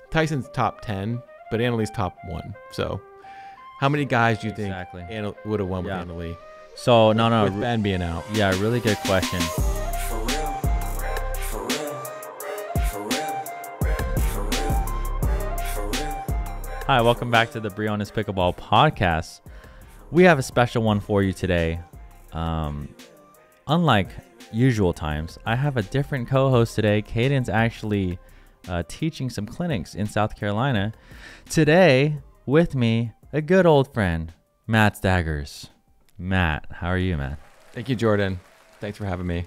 Tyson's top 10, but Annalie's top 1. So how many guys do you think would have won with Annalie? So, no. With Ben being out. Yeah, really good question. Hi, welcome back to the Briones Pickleball Podcast. We have a special one for you today. Unlike usual times, I have a different co-host today. Caden's actually teaching some clinics in South Carolina. Today, with me, a good old friend, Matt Staggers. Matt, how are you, man? Thank you, Jordan. Thanks for having me.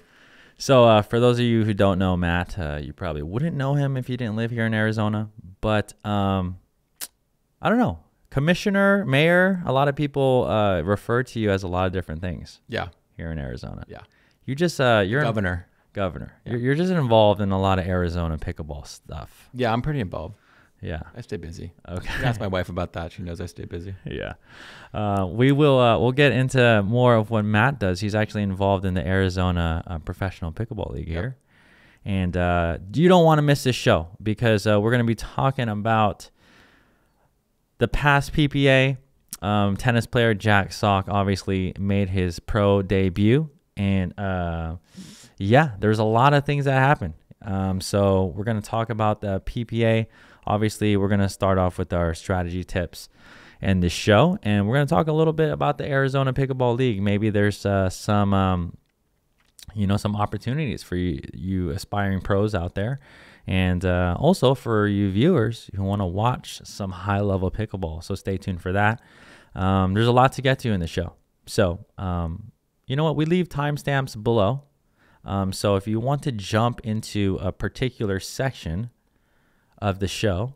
So for those of you who don't know Matt, you probably wouldn't know him if you didn't live here in Arizona. But I don't know. Commissioner, mayor, a lot of people refer to you as a lot of different things. Yeah. Here in Arizona. Yeah. You just, you're governor. Governor. Yeah. You're just involved in a lot of Arizona pickleball stuff. Yeah, I'm pretty involved. Yeah. I stay busy. Okay. Ask my wife about that. She knows I stay busy. Yeah. We'll get into more of what Matt does. He's actually involved in the Arizona Professional Pickleball League here. And you don't want to miss this show because we're going to be talking about the past PPA. Tennis player Jack Sock obviously made his pro debut. And yeah, there's a lot of things that happen. So we're going to talk about the PPA. Obviously, we're going to start off with our strategy tips in this show. And we're going to talk a little bit about the Arizona Pickleball League. Maybe there's some opportunities for you aspiring pros out there. And also for you viewers who want to watch some high-level pickleball. So stay tuned for that. There's a lot to get to in the show. So, you know what? We leave timestamps below. So if you want to jump into a particular section of the show,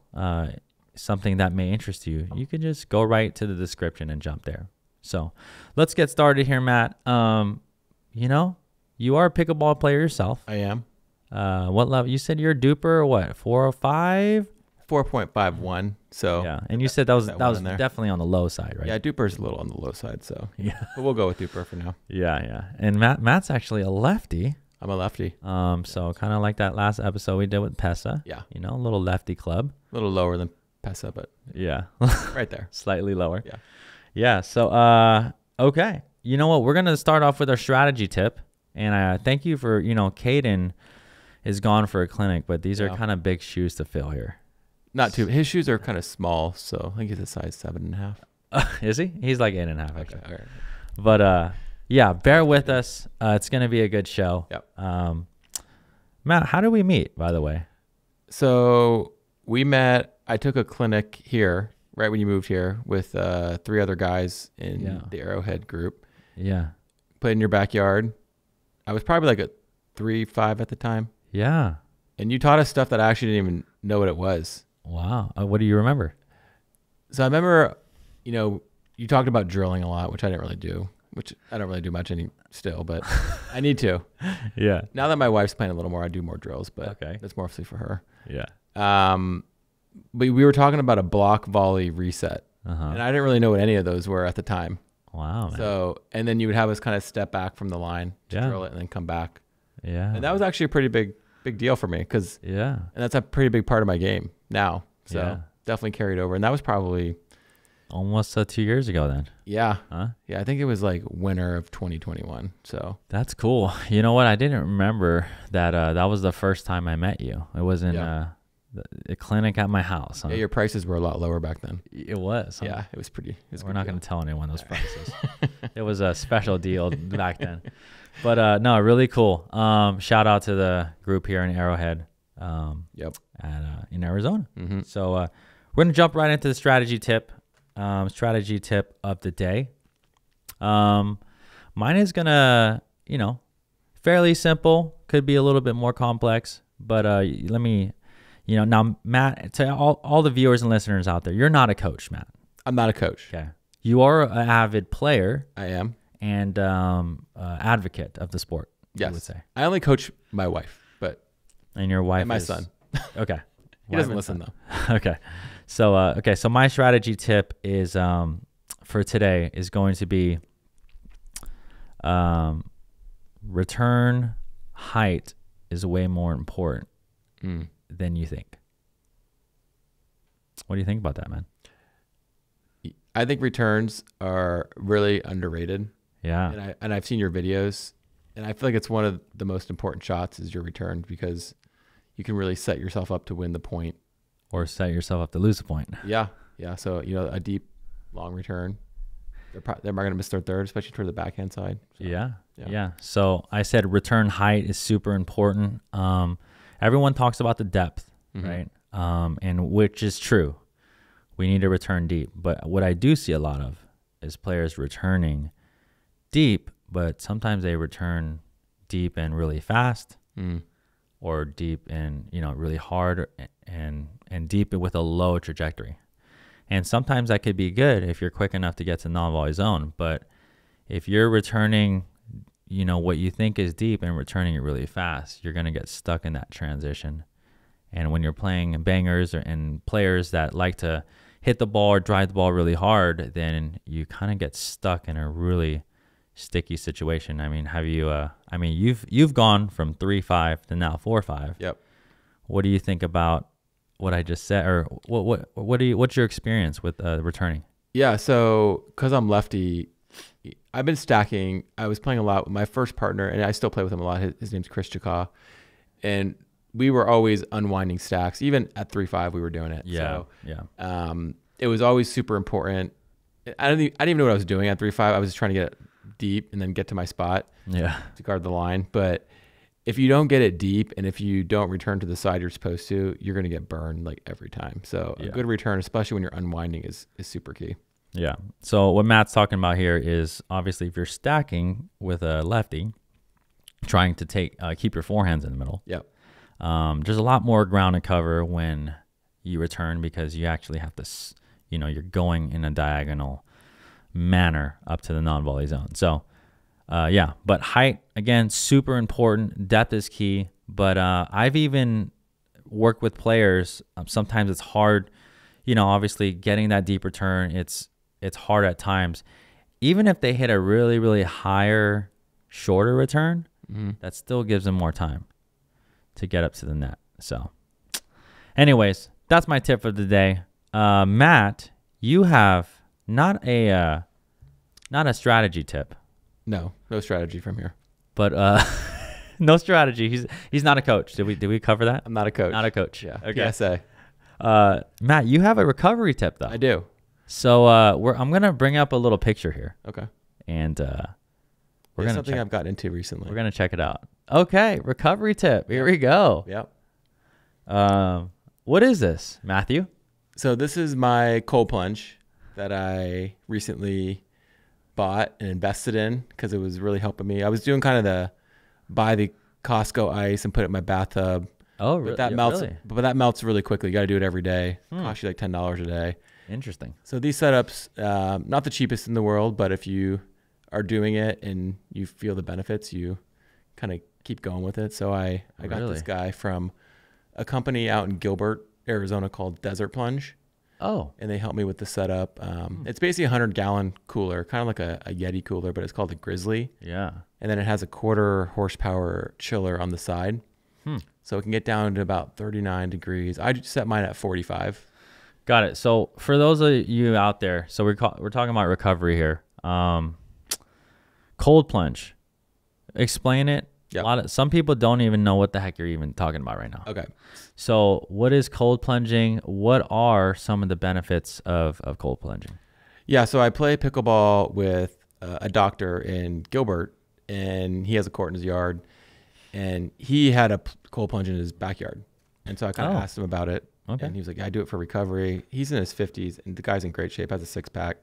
something that may interest you, you can just go right to the description and jump there. So let's get started here, Matt. You are a pickleball player yourself. I am. What level? You said you're a duper or what? 4 or 5? 4.51. So yeah, and you said that was definitely on the low side, right? Yeah, duper's a little on the low side, so yeah. But we'll go with duper for now. Yeah. And Matt's actually a lefty. I'm a lefty. So kind of like that last episode we did with Pesa. Yeah. A little lefty club. A little lower than Pesa, but yeah. Right there. Slightly lower. Yeah. Yeah. So okay. You know what? We're gonna start off with our strategy tip, and thank you for Caden is gone for a clinic, but these are kind of big shoes to fill here. Not too. His shoes are kind of small, so I think he's a size 7.5. Is he? He's like 8.5. Okay. All right. But yeah, bear with us. It's gonna be a good show. Yep. Matt, how did we meet, by the way? So we met. I took a clinic here right when you moved here with 3 other guys in the Arrowhead group. Yeah. Played in your backyard. I was probably like a 3-5 at the time. Yeah. And you taught us stuff that I actually didn't even know what it was. Wow. What do you remember? So I remember, you talked about drilling a lot, which I didn't really do, which I don't really do much still, but I need to. Yeah. Now that my wife's playing a little more, I do more drills, but that's mostly for her. Yeah. But we were talking about a block volley reset, and I didn't really know what any of those were at the time. Wow, man. So, and then you would have us kind of step back from the line to drill it and then come back. Yeah. And that was actually a pretty big deal for me because and that's a pretty big part of my game now. So definitely carried over. And that was probably almost 2 years ago then. Yeah. Huh? Yeah. I think it was like winter of 2021. So that's cool. You know what? I didn't remember that that was the first time I met you. It was in a clinic at my house. Huh? Yeah, your prices were a lot lower back then. It was. Huh? Yeah, it was pretty. We're not going to tell anyone those prices. It was a special deal back then. But no, really cool. Shout out to the group here in Arrowhead. In Arizona. Mm-hmm. So we're going to jump right into the strategy tip. Strategy tip of the day. Mine is going to, fairly simple. Could be a little bit more complex. But let me... now, Matt, to all the viewers and listeners out there, you're not a coach, Matt. I'm not a coach. Okay. You are an avid player. I am. And advocate of the sport, yes. I would say. I only coach my wife, but... And your wife and my son. Okay. He doesn't listen, though. Okay. So, so my strategy tip is for today is going to be return height is way more important than you think. What do you think about that, man? I think returns are really underrated. Yeah. And I've seen your videos, and I feel like it's one of the most important shots is your return, because you can really set yourself up to win the point. Or set yourself up to lose the point. Yeah. Yeah. So, a deep, long return. They're not going to miss their third, especially toward the backhand side. So, yeah. So I said return height is super important. Everyone talks about the depth, right? And which is true. We need to return deep. But what I do see a lot of is players returning deep, but sometimes they return deep and really fast, or deep and really hard and deep with a low trajectory. And sometimes that could be good if you're quick enough to get to non-volley zone. But if you're returning, what you think is deep and returning it really fast, you're going to get stuck in that transition. And when you're playing bangers and players that like to hit the ball or drive the ball really hard, then you kind of get stuck in a really sticky situation. I mean, you've gone from 3-5 to now 4-5. Yep. What do you think about what I just said, or what's your experience with returning? Yeah, so because I'm lefty, I've been stacking. I was playing a lot with my first partner, and I still play with him a lot. His name's Chris Chaka, and we were always unwinding stacks. Even at 3-5, we were doing it. Yeah, it was always super important. I didn't even know what I was doing at 3-5. I was just trying to get it deep and then get to my spot. Yeah, to guard the line, but if you don't get it deep and if you don't return to the side you're supposed to, you're going to get burned like every time. So a good return, especially when you're unwinding, is super key. Yeah. So what Matt's talking about here is obviously if you're stacking with a lefty, trying to keep your forehands in the middle. Yep. There's a lot more ground to cover when you return, because you actually have to, you're going in a diagonal manner up to the non-volley zone. So but height, again, super important. Depth is key. But I've even worked with players. Sometimes it's hard, obviously getting that deep return. It's hard at times. Even if they hit a really, really higher, shorter return, that still gives them more time to get up to the net. So anyways, that's my tip for the day. Matt, you have not a strategy tip. No strategy from here. But no strategy. He's not a coach. Did we cover that? I'm not a coach. Not a coach. Yeah. Okay. PSA. Matt, you have a recovery tip though. I do. So I'm gonna bring up a little picture here. Okay. And we're gonna something I've gotten into recently. We're gonna check it out. Okay, recovery tip. Here we go. Yep. What is this, Matthew? So this is my cold plunge that I recently bought and invested in because it was really helping me. I was doing kind of buy the Costco ice and put it in my bathtub. Oh, really? But that melts. Really? But that melts really quickly. You got to do it every day. Costs you like $10 a day. Interesting. So these setups, not the cheapest in the world, but if you are doing it and you feel the benefits, you kind of keep going with it. So I got this guy from a company out in Gilbert, Arizona called Desert Plunge. Oh. And they helped me with the setup. It's basically a 100-gallon cooler, kind of like a Yeti cooler, but it's called a Grizzly. Yeah. And then it has a 1/4 horsepower chiller on the side. So it can get down to about 39 degrees. I just set mine at 45. Got it. So for those of you out there, so we're talking about recovery here. Cold plunge. Explain it. Yep. Some people don't even know what the heck you're even talking about right now. Okay. So what is cold plunging? What are some of the benefits of cold plunging? Yeah, so I play pickleball with a doctor in Gilbert, and he has a court in his yard, and he had a cold plunge in his backyard. And so I kind of asked him about it, and he was like, I do it for recovery. He's in his 50s, and the guy's in great shape, has a six-pack.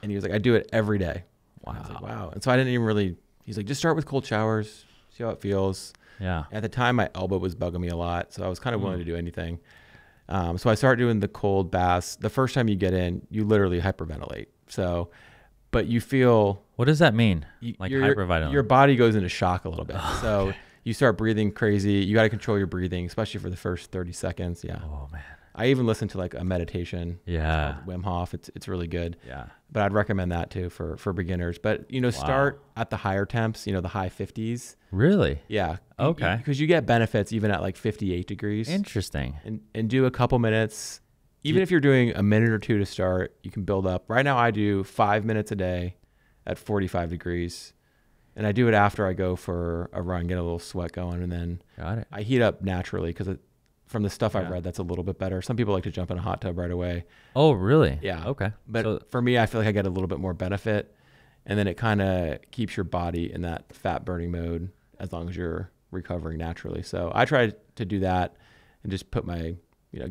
And he was like, I do it every day. Wow. I was like, wow. And so I didn't even really, he's like, just start with cold showers, see how it feels. Yeah. At the time, my elbow was bugging me a lot, so I was kind of willing to do anything. So I started doing the cold baths. The first time you get in, you literally hyperventilate. So, but you feel... What does that mean? Like hyperventilate? Your body goes into shock a little bit. So you start breathing crazy. You got to control your breathing, especially for the first 30 seconds. Yeah. Oh, man. I even listen to like a meditation. Yeah. Wim Hof. It's really good. Yeah. But I'd recommend that too for beginners. But, start at the higher temps, the high 50s. Really? Yeah. Okay. Because you get benefits even at like 58 degrees. Interesting. And do a couple minutes. even if you're doing a minute or two to start, you can build up. Right now I do 5 minutes a day at 45 degrees. And I do it after I go for a run, get a little sweat going, and then I heat up naturally because from the stuff I've read, that's a little bit better. Some people like to jump in a hot tub right away. Oh, really? Yeah. Okay. But for me, I feel like I get a little bit more benefit, and then it kind of keeps your body in that fat burning mode as long as you're recovering naturally. So I try to do that and just put my,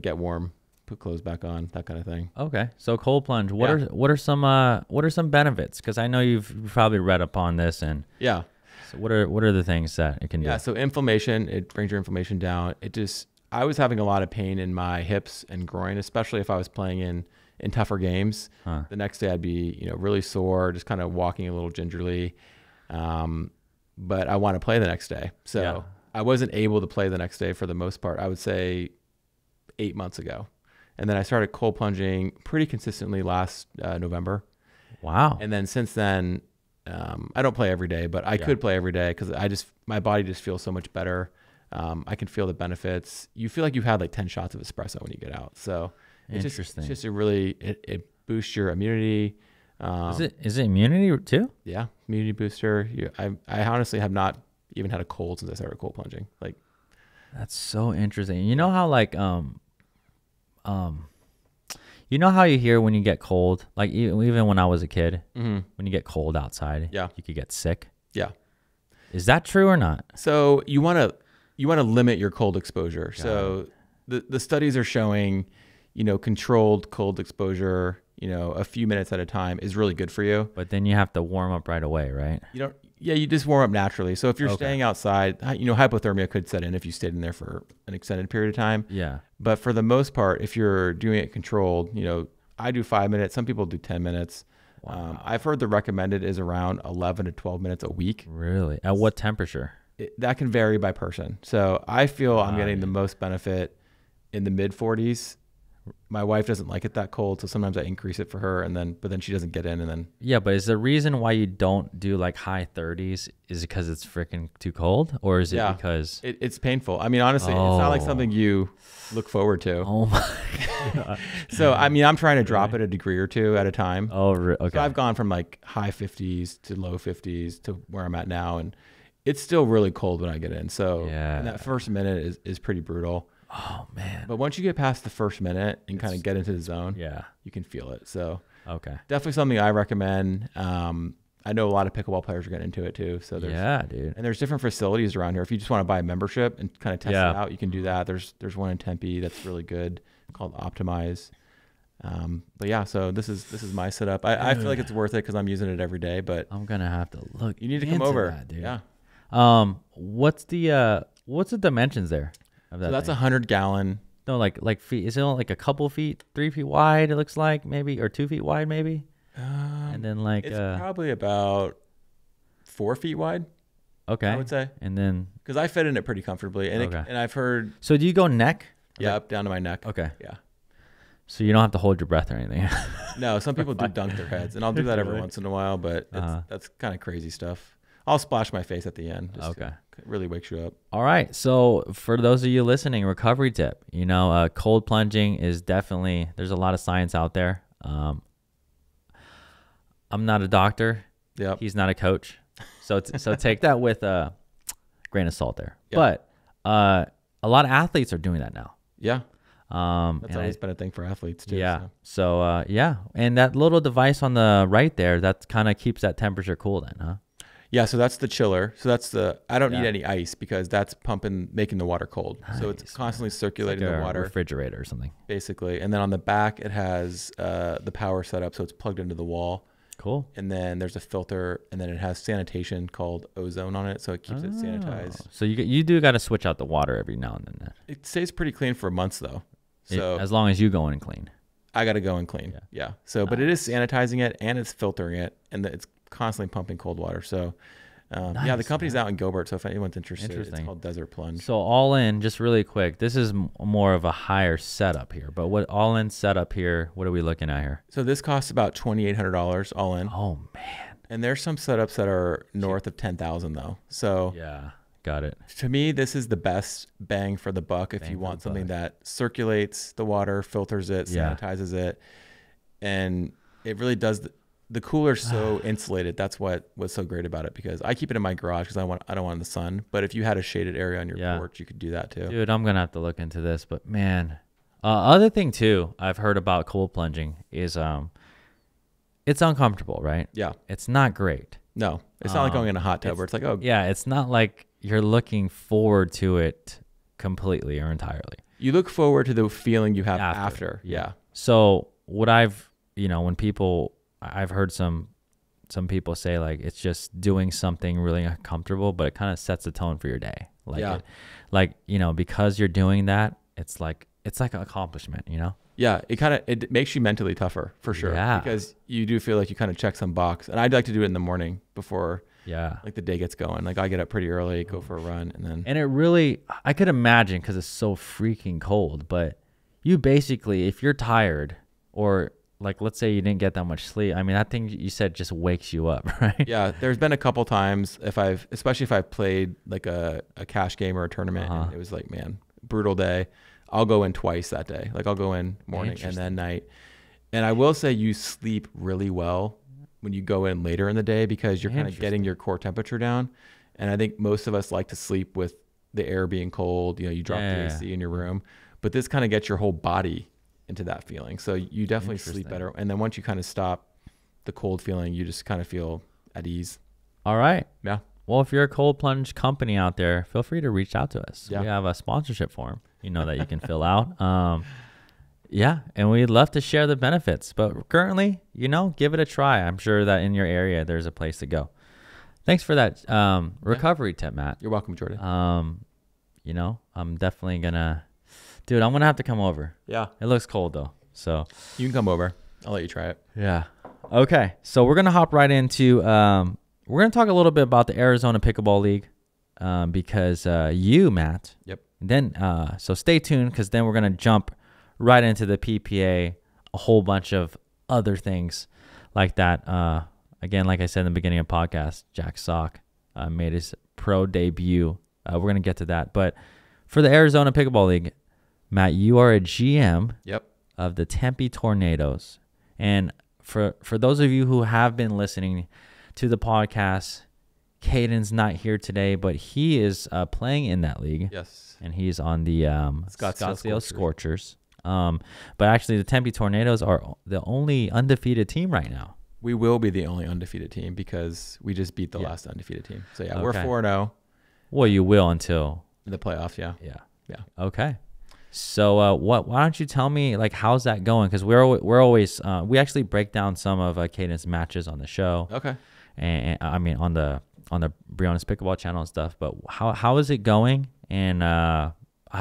get warm, put clothes back on, that kind of thing. Okay. So cold plunge. What are some benefits? Because I know you've probably read up on this, and yeah. So what are the things that it can do? Yeah. So inflammation, it brings your inflammation down. I was having a lot of pain in my hips and groin, especially if I was playing in tougher games. The next day I'd be, really sore, just kind of walking a little gingerly. But I want to play the next day. So I wasn't able to play the next day for the most part, I would say 8 months ago. And then I started cold plunging pretty consistently last November. Wow. And then since then, I don't play every day, but I could play every day because my body just feels so much better. I can feel the benefits. You feel like you've had like 10 shots of espresso when you get out. So it's just a really, it boosts your immunity. Is it immunity too? Yeah. Immunity booster. I honestly have not even had a cold since I started cold plunging. Like, that's so interesting. You know how you know how you hear when you get cold, like even when I was a kid, when you get cold outside, you could get sick. Yeah. Is that true or not? So you want to limit your cold exposure. So the studies are showing, controlled cold exposure, a few minutes at a time is really good for you. But then you have to warm up right away, right? You just warm up naturally. So if you're staying outside, hypothermia could set in if you stayed in there for an extended period of time. Yeah. But for the most part, if you're doing it controlled, I do 5 minutes. Some people do 10 minutes. Wow. I've heard the recommended is around 11 to 12 minutes a week. Really? At what temperature? That can vary by person. So I feel I'm getting the most benefit in the mid 40s. My wife doesn't like it that cold, so sometimes I increase it for her, but then she doesn't get in, and then but is the reason why you don't do like high 30s is it because it's freaking too cold, or is it because it's painful? I mean, honestly, it's not like something you look forward to. Oh my god! So I mean, I'm trying to drop it a degree or two at a time. Oh, okay. So I've gone from like high 50s to low 50s to where I'm at now, and it's still really cold when I get in. So and that first minute is pretty brutal. Oh man. But once you get past the first minute and kind of get into the zone, you can feel it. So definitely something I recommend. I know a lot of pickleball players are getting into it too. So there's, dude. And there's different facilities around here. If you just want to buy a membership and kind of test it out, you can do that. There's one in Tempe that's really good called Optimize. But so this is my setup. I feel like it's worth it because I'm using it every day, but I'm going to have to look. You need to come over. That, dude. Yeah. What's the dimensions there? So that's 100 gallon. No, like feet. Is it only like a couple feet, 3 feet wide? It looks like maybe, or 2 feet wide maybe. And then it's probably about 4 feet wide. Okay, I would say. And then because I fit in it pretty comfortably, and and I've heard. So do you go neck? Up down to my neck. Okay. Yeah. So you don't have to hold your breath or anything. No, some people do dunk their heads, and I'll do that every once in a while, but that's kind of crazy stuff. I'll splash my face at the end. Just it really wakes you up. All right. So for those of you listening, recovery tip, cold plunging is definitely, there's a lot of science out there. I'm not a doctor. Yep. He's not a coach. So take that with a grain of salt there. Yep. But a lot of athletes are doing that now. Yeah. That's always been a thing for athletes too. Yeah. So and that little device on the right there, that kind of keeps that temperature cool then, huh? Yeah, so that's the chiller. So I don't need any ice because that's making the water cold. Nice. So it's constantly circulating the water. Refrigerator or something. Basically. And then on the back, it has the power set up, so it's plugged into the wall. Cool. And then there's a filter, and then it has sanitation called ozone on it, so it keeps it sanitized. So you do got to switch out the water every now and then. It stays pretty clean for months, though. So as long as you go in and clean. I got to go and clean. Yeah. So, but it is sanitizing it, and it's filtering it, and it's constantly pumping cold water. So the company's out in Gilbert, so if anyone's interested, it's called Desert Plunge. So all in, just really quick, this is more of a higher setup here, but what all in setup here, what are we looking at here? So this costs about $2,800 all in. Oh man. And there's some setups that are north of 10,000 though. So Got it. To me, this is the best bang for the buck if you want something that circulates the water, filters it, sanitizes it, and it really does. The cooler's so insulated. That's what was so great about it, because I keep it in my garage because I don't want it in the sun. But if you had a shaded area on your porch, you could do that too. Dude, I'm gonna have to look into this. But man, other thing too I've heard about cold plunging is it's uncomfortable, right? Yeah. It's not great. No, it's not like going in a hot tub where it's like, oh. Yeah, it's not like you're looking forward to it completely or entirely. You look forward to the feeling you have after. Yeah. So what I've heard some people say, like, it's just doing something really uncomfortable, but it kind of sets the tone for your day. Like, because you're doing that, it's like an accomplishment, Yeah, it makes you mentally tougher for sure. Yeah. Because you do feel like you kind of check some box. And I'd like to do it in the morning before like the day gets going. Like I get up pretty early, go for a run, and then. And it really, I could imagine, because it's so freaking cold, but you basically, if you're tired, or like let's say you didn't get that much sleep, I mean, that thing you said just wakes you up, right? Yeah, there's been a couple times especially if I've played like a cash game or a tournament, and it was like, man, brutal day. I'll go in twice that day. Like I'll go in morning and then night. And I will say you sleep really well when you go in later in the day, because you're kind of getting your core temperature down. And I think most of us like to sleep with the air being cold. You drop the AC in your room, but this kind of gets your whole body into that feeling. So you definitely sleep better. And then once you kind of stop the cold feeling, you just kind of feel at ease. All right. Yeah. Well, if you're a cold plunge company out there, feel free to reach out to us. Yeah. We have a sponsorship form, that you can fill out. And we'd love to share the benefits. But currently, give it a try. I'm sure that in your area, there's a place to go. Thanks for that recovery tip, Matt. You're welcome, Jordan. I'm definitely going to... Dude, I'm going to have to come over. Yeah. It looks cold, though. So you can come over. I'll let you try it. Yeah. Okay. So we're going to hop right into... we're going to talk a little bit about the Arizona Pickleball League because you, Matt. Yep. Then, so stay tuned, because then we're going to jump right into the PPA, a whole bunch of other things like that. Again, like I said in the beginning of the podcast, Jack Sock made his pro debut. We're going to get to that. But for the Arizona Pickleball League, Matt, you are a GM of the Tempe Tornadoes. And for those of you who have been listening to the podcast, Caden's not here today, but he is playing in that league. Yes. And he's on the Scottsdale Scorchers. But actually, the Tempe Tornadoes are the only undefeated team right now. We will be the only undefeated team because we just beat the last undefeated team. So, we're 4-0. Well, you will until... the playoffs, yeah. Yeah. Okay. So why don't you tell me, like, how's that going? Because we're always... we actually break down some of Caden's matches on the show. Okay. And I mean, on the Briones Pickleball channel and stuff. But how is it going? And I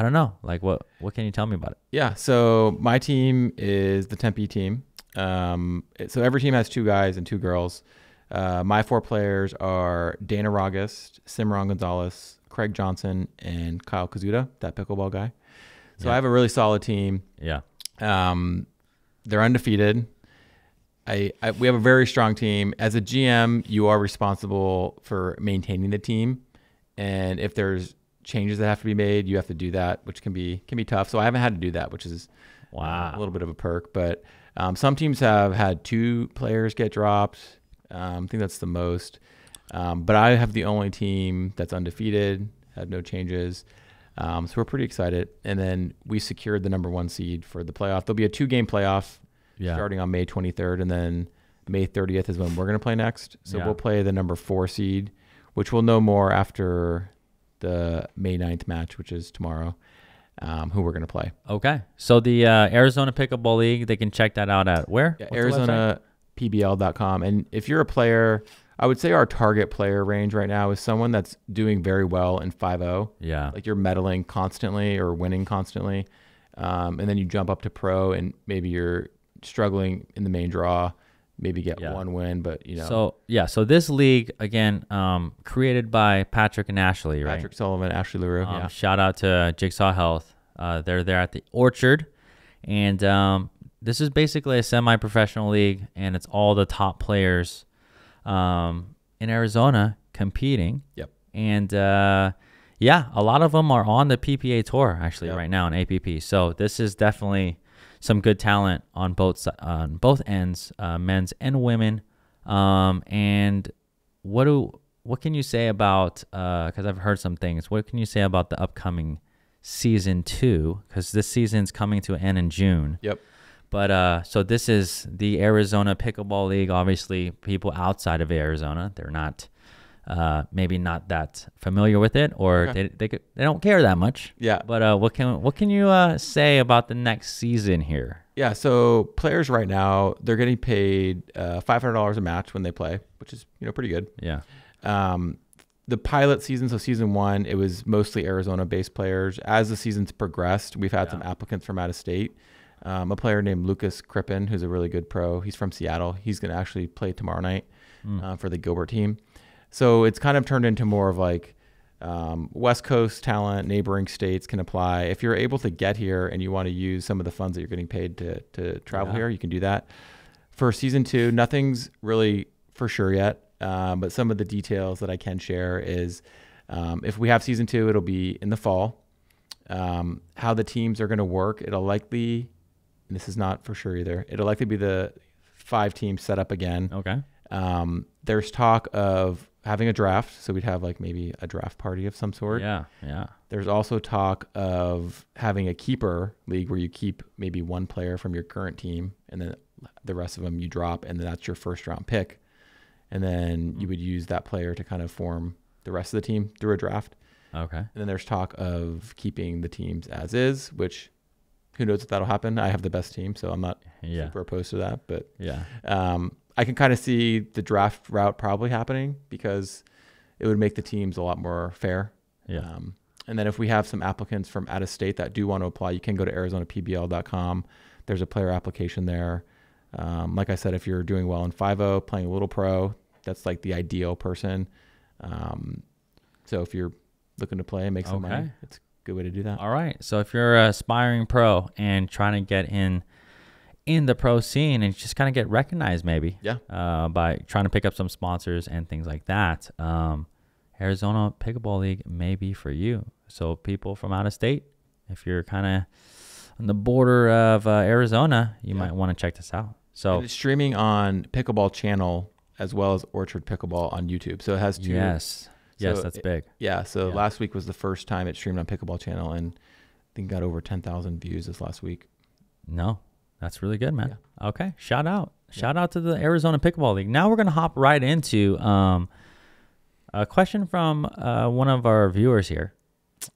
don't know, like what can you tell me about it? Yeah, so my team is the Tempe team. So every team has 2 guys and 2 girls. My 4 players are Dana Ragust, Simran Gonzalez, Craig Johnson, and Kyle Kazuda, that pickleball guy. So I have a really solid team. Yeah. They're undefeated. We have a very strong team. As a GM, you are responsible for maintaining the team, and if there's changes that have to be made, you have to do that, which can be tough. So I haven't had to do that, which is a little bit of a perk. But some teams have had 2 players get dropped. I think that's the most. But I have the only team that's undefeated, had no changes. So we're pretty excited. And then we secured the number 1 seed for the playoff. There'll be a 2-game playoff starting on May 23rd, and then May 30th is when we're going to play next. So we'll play the number 4 seed, which we'll know more after the May 9th match, which is tomorrow, who we're going to play. Okay. So the Arizona Pickleball League, they can check that out at where? Yeah, ArizonaPBL.com. And if you're a player, I would say our target player range right now is someone that's doing very well in 5-0. Yeah. Like you're medaling constantly or winning constantly. And then you jump up to pro and maybe you're struggling in the main draw, maybe get 1 win, but So this league, again, created by Patrick and Ashley, right? Patrick Sullivan, Ashley LaRue. Shout out to Jigsaw Health. They're there at the Orchard. And this is basically a semi-professional league, and it's all the top players in Arizona competing. Yep. And Yeah, a lot of them are on the PPA tour actually Yep. right now in APP. So this is definitely some good talent on both ends, men's and women. And what can you say about? Because I've heard some things. What can you say about the upcoming season 2? Because this season's coming to an end in June. Yep. But so this is the Arizona Pickleball League. Obviously, people outside of Arizona, they're not. Maybe not that familiar with it, or Okay. they don't care that much. Yeah. But what can you say about the next season here? Yeah. So players right now, they're getting paid $500 a match when they play, which is pretty good. Yeah. The pilot season, so season 1, it was mostly Arizona-based players. As the season's progressed, we've had some applicants from out of state. A player named Lucas Crippen, who's a really good pro. He's from Seattle. He's going to actually play tomorrow night for the Gilbert team. So it's kind of turned into more of like West Coast talent, neighboring states can apply. If you're able to get here and you want to use some of the funds that you're getting paid to travel here, you can do that. For season 2, nothing's really for sure yet, but some of the details that I can share is if we have season 2, it'll be in the fall. How the teams are going to work, it'll likely, and this is not for sure either, it'll likely be the 5 teams set up again. Okay. There's talk of having a draft, so we'd have like maybe a draft party of some sort. Yeah. There's also talk of having a keeper league where you keep maybe one player from your current team and then the rest of them you drop, and then that's your first round pick. And then you would use that player to kind of form the rest of the team through a draft. Okay. And then there's talk of keeping the teams as is, which who knows if that'll happen. I have the best team, so I'm not super opposed to that. But I can kind of see the draft route probably happening because it would make the teams a lot more fair. Yeah. And then if we have some applicants from out of state that do want to apply, you can go to ArizonaPBL.com. There's a player application there. Like I said, if you're doing well in 5-0, playing a little pro, that's like the ideal person. So if you're looking to play and make some money, it's a good way to do that. All right. So if you're an aspiring pro and trying to get in the pro scene and just kind of get recognized maybe by trying to pick up some sponsors and things like that, Arizona Pickleball League may be for you. So people from out of state, if you're kind of on the border of Arizona, you might want to check this out. So and it's streaming on Pickleball Channel as well as Orchard Pickleball on YouTube. So it has 2. Yes, that's big. So last week was the first time it streamed on Pickleball Channel, and I think got over 10,000 views this last week. No, that's really good, man. Yeah. Okay, shout out to the Arizona Pickleball League. Now we're gonna hop right into a question from one of our viewers here,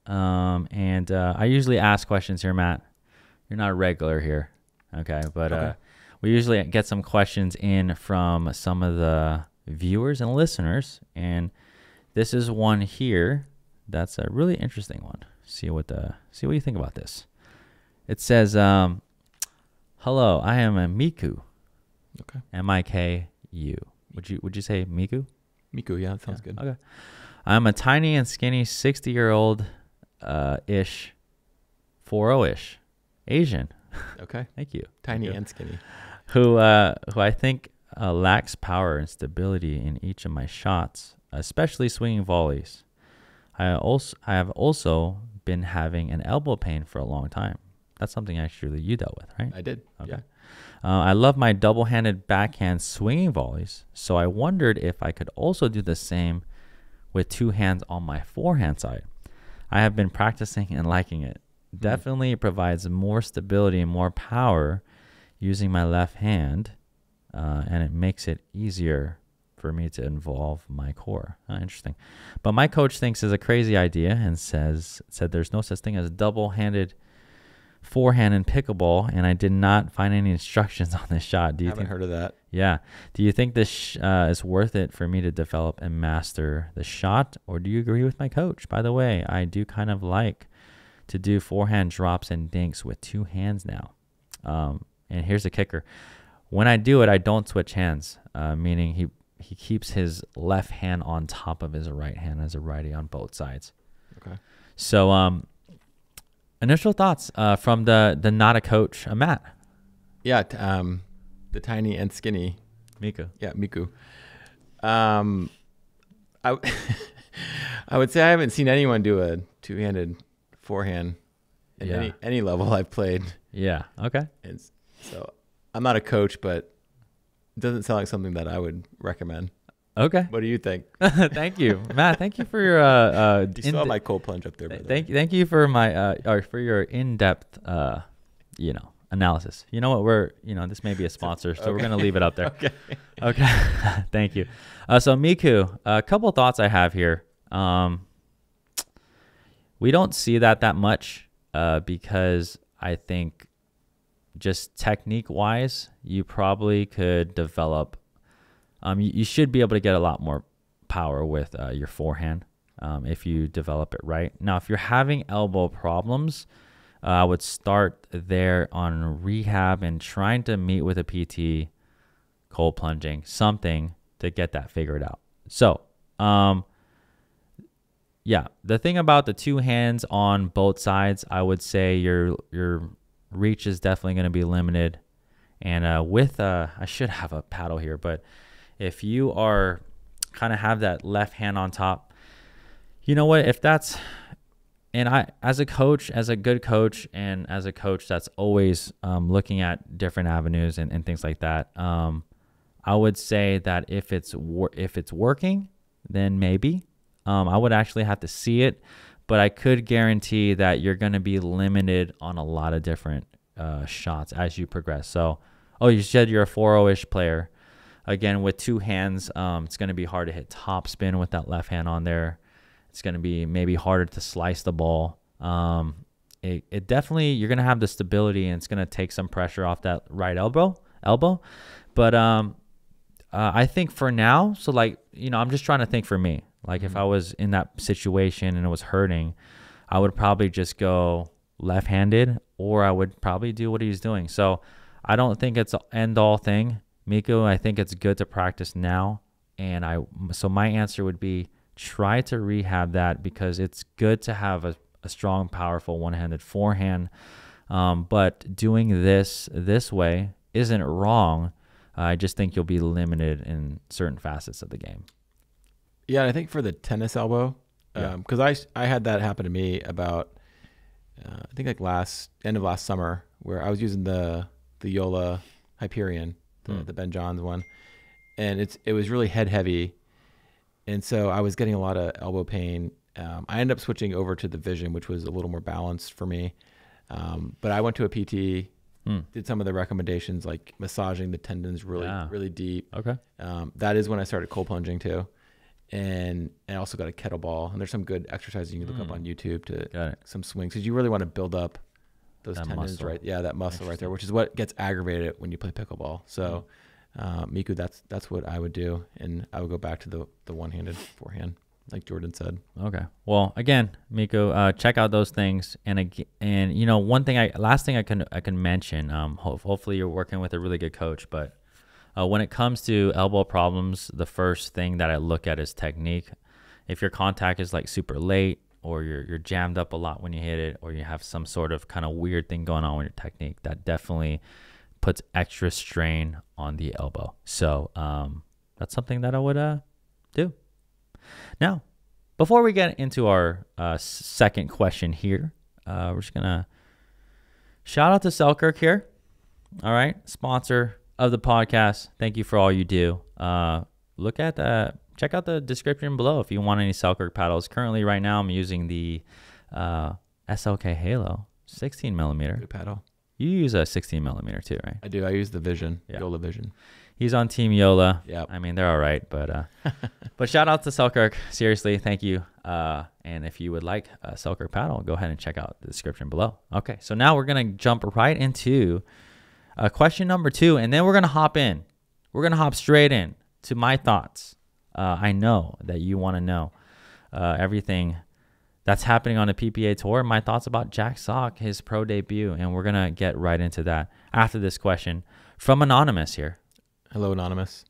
and I usually ask questions here, Matt. You're not a regular here, okay? But we usually get some questions in from some of the viewers and listeners, and this is one here that's a really interesting one. See what you think about this. It says, "Hello, I am a Miku." Okay. M-I-K-U. Would you say Miku? Miku, yeah, that sounds good. Okay. I'm a tiny and skinny 60-year-old ish, 40-ish Asian. Okay. Thank you. Tiny and skinny. Who I think lacks power and stability in each of my shots, especially swinging volleys. I have also been having an elbow pain for a long time. That's something actually you dealt with, right? I did. Okay. Yeah. I love my double-handed backhand swinging volleys, so I wondered if I could also do the same with 2 hands on my forehand side. I have been practicing and liking it. Definitely provides more stability and more power using my left hand, and it makes it easier for me to involve my core. Interesting. But my coach thinks it's a crazy idea and said there's no such thing as double-handed forehand in pickleball, and I did not find any instructions on this shot. Do you haven't heard of that? Yeah. Do you think this is worth it for me to develop and master the shot, or do you agree with my coach? By the way, I do kind of like to do forehand drops and dinks with 2 hands now. And here's the kicker. When I do it, I don't switch hands, meaning he keeps his left hand on top of his right hand as a righty on both sides. Okay. So initial thoughts from the not a coach, Matt. Yeah, the tiny and skinny. Miku. Yeah, Miku. I would say I haven't seen anyone do a two-handed forehand at any level I've played. Yeah. Okay. And so I'm not a coach, but it doesn't sound like something that I would recommend. Okay. What do you think? Thank you, Matt. Thank you for your You still have my cold plunge up there. Thank you for my or for your in-depth analysis. You know what, this may be a sponsor, so we're gonna leave it up there. Okay. Thank you. So Miku, a couple thoughts I have here. We don't see that much because I think just technique wise, you probably could develop. You should be able to get a lot more power with your forehand if you develop it right. Now, if you're having elbow problems, I would start there on rehab and trying to meet with a PT, cold plunging, something to get that figured out. So, the thing about the two hands on both sides, I would say your reach is definitely going to be limited. And I should have a paddle here, but if you are kind of have that left hand on top, you know what, if that's, and I, as a coach, as a good coach, and as a coach that's always looking at different avenues and things like that, I would say that if it's working, then maybe I would actually have to see it, but I could guarantee that you're going to be limited on a lot of different shots as you progress. So, you said you're a 4-0-ish player. Again, with two hands, it's going to be hard to hit top spin with that left hand on there. It's going to be maybe harder to slice the ball. It definitely, you're going to have the stability, and it's going to take some pressure off that right elbow. But I think for now, so I'm just trying to think for me. Like if I was in that situation and it was hurting, I would probably just go left-handed, or I would probably do what he's doing. So I don't think it's an end-all thing. Miku, I think it's good to practice now. So my answer would be try to rehab that, because it's good to have a strong, powerful one-handed forehand. But doing this way isn't wrong. I just think you'll be limited in certain facets of the game. Yeah, I think for the tennis elbow, because I had that happen to me about, I think end of last summer, where I was using the Yola Hyperion, the Ben Johns one, and it was really head heavy, and so I was getting a lot of elbow pain. I ended up switching over to the Vision, which was a little more balanced for me, but I went to a PT, did some of the recommendations like massaging the tendons really deep. Okay, that is when I started cold plunging too, and I also got a kettlebell, and there's some good exercises you can look up on YouTube to some swings, because you really want to build up those tendons, muscle. Right? Yeah, that muscle right there, which is what gets aggravated when you play pickleball. So, Miku, that's what I would do, and I would go back to the one-handed forehand, like Jordan said. Okay. Well, again, Miku, check out those things, and last thing I can mention. Hopefully, you're working with a really good coach, but when it comes to elbow problems, the first thing that I look at is technique. If your contact is like super late, or you're jammed up a lot when you hit it, or you have some sort of kind of weird thing going on with your technique, that definitely puts extra strain on the elbow. So that's something that I would do. Now, before we get into our second question here, we're just going to shout out to Selkirk here. All right, sponsor of the podcast. Thank you for all you do. Check out the description below if you want any Selkirk paddles. Currently, right now, I'm using the SLK Halo 16 millimeter. Good paddle. You use a 16 millimeter too, right? I do. I use the Vision, Yola Vision. He's on Team Yola. Yeah. I mean, they're all right, but shout out to Selkirk. Seriously, thank you. And if you would like a Selkirk paddle, go ahead and check out the description below. Okay, so now we're gonna jump right into question number 2, and then we're gonna hop in. We're gonna hop straight in to my thoughts. I know that you want to know everything that's happening on the PPA tour. My thoughts about Jack Sock, his pro debut, and we're gonna get right into that after this question from Anonymous here. Hello, Anonymous.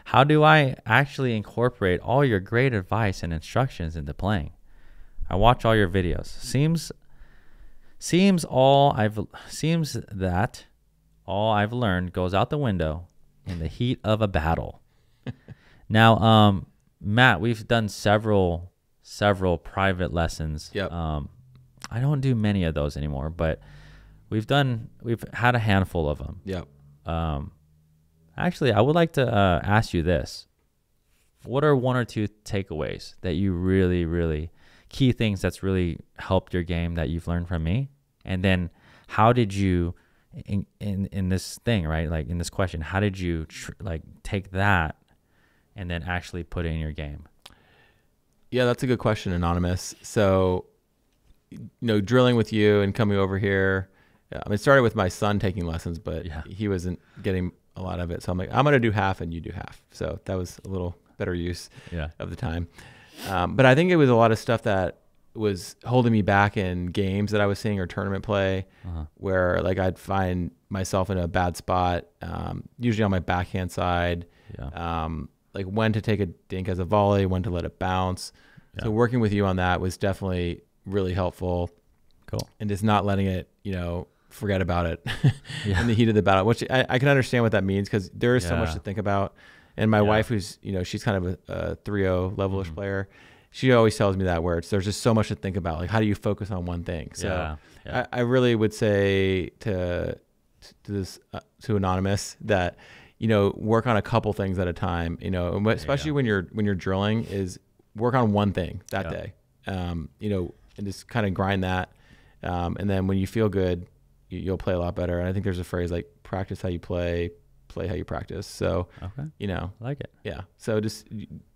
How do I actually incorporate all your great advice and instructions into playing? I watch all your videos. Seems that all I've learned goes out the window in the heat of a battle. Now, Matt, we've done several private lessons. Yep. I don't do many of those anymore, but we've had a handful of them. Yep. Actually, I would like to ask you this. What are one or two takeaways that you really, really key things that's really helped your game that you've learned from me? And then how did you in this thing, right? Like in this question, how did you take that and then actually put it in your game? Yeah, that's a good question, Anonymous. So, drilling with you and coming over here, it started with my son taking lessons, but he wasn't getting a lot of it. So I'm like, I'm going to do half and you do half. So that was a little better use of the time. But I think it was a lot of stuff that was holding me back in games that I was seeing or tournament play, where like I'd find myself in a bad spot, usually on my backhand side, like when to take a dink as a volley, when to let it bounce. So working with you on that was definitely really helpful. Cool. And just not letting it, forget about it in the heat of the battle, which I can understand what that means, because there is so much to think about. And my wife, who's, she's kind of a 3-0 level-ish player, she always tells me that, where there's just so much to think about. Like, how do you focus on one thing? So I really would say to Anonymous that, work on a couple things at a time, especially when you're drilling, is work on one thing that day, and just kind of grind that. And then when you feel good, you'll play a lot better. And I think there's a phrase like practice how you play how you practice. So, I like it. Yeah. So just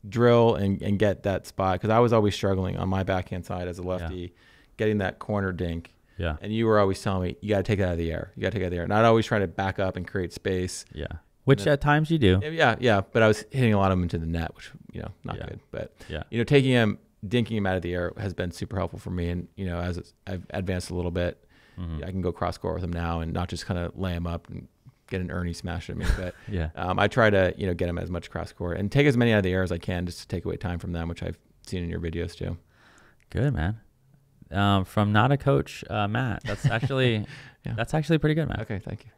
drill and get that spot. Cause I was always struggling on my backhand side as a lefty, getting that corner dink. Yeah. And you were always telling me, you got to take it out of the air. And I'd always try to back up and create space. Yeah. Which at times you do. Yeah. But I was hitting a lot of them into the net, which, not good. But, taking him, dinking him out of the air has been super helpful for me. And, as I've advanced a little bit, I can go cross court with him now and not just kind of lay him up and get an Ernie smash at me. But I try to, get him as much cross court and take as many out of the air as I can, just to take away time from them, which I've seen in your videos too. Good, man. From not a coach, Matt, that's actually, that's actually pretty good, Matt. Okay. Thank you.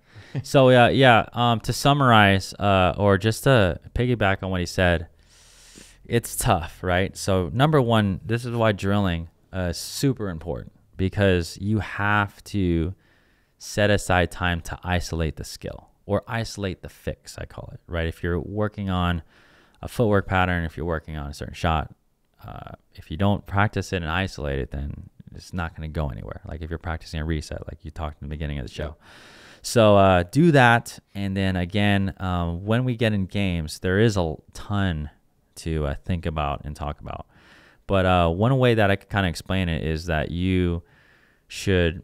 So to summarize, or just to piggyback on what he said, it's tough, right? So number one, this is why drilling is super important, because you have to set aside time to isolate the skill or isolate the fix, I call it, right? If you're working on a footwork pattern, if you're working on a certain shot, if you don't practice it and isolate it, then it's not going to go anywhere. Like if you're practicing a reset, like you talked in the beginning of the show. So do that. And then again, when we get in games, there is a ton to think about and talk about. But one way that I could kind of explain it is that you should,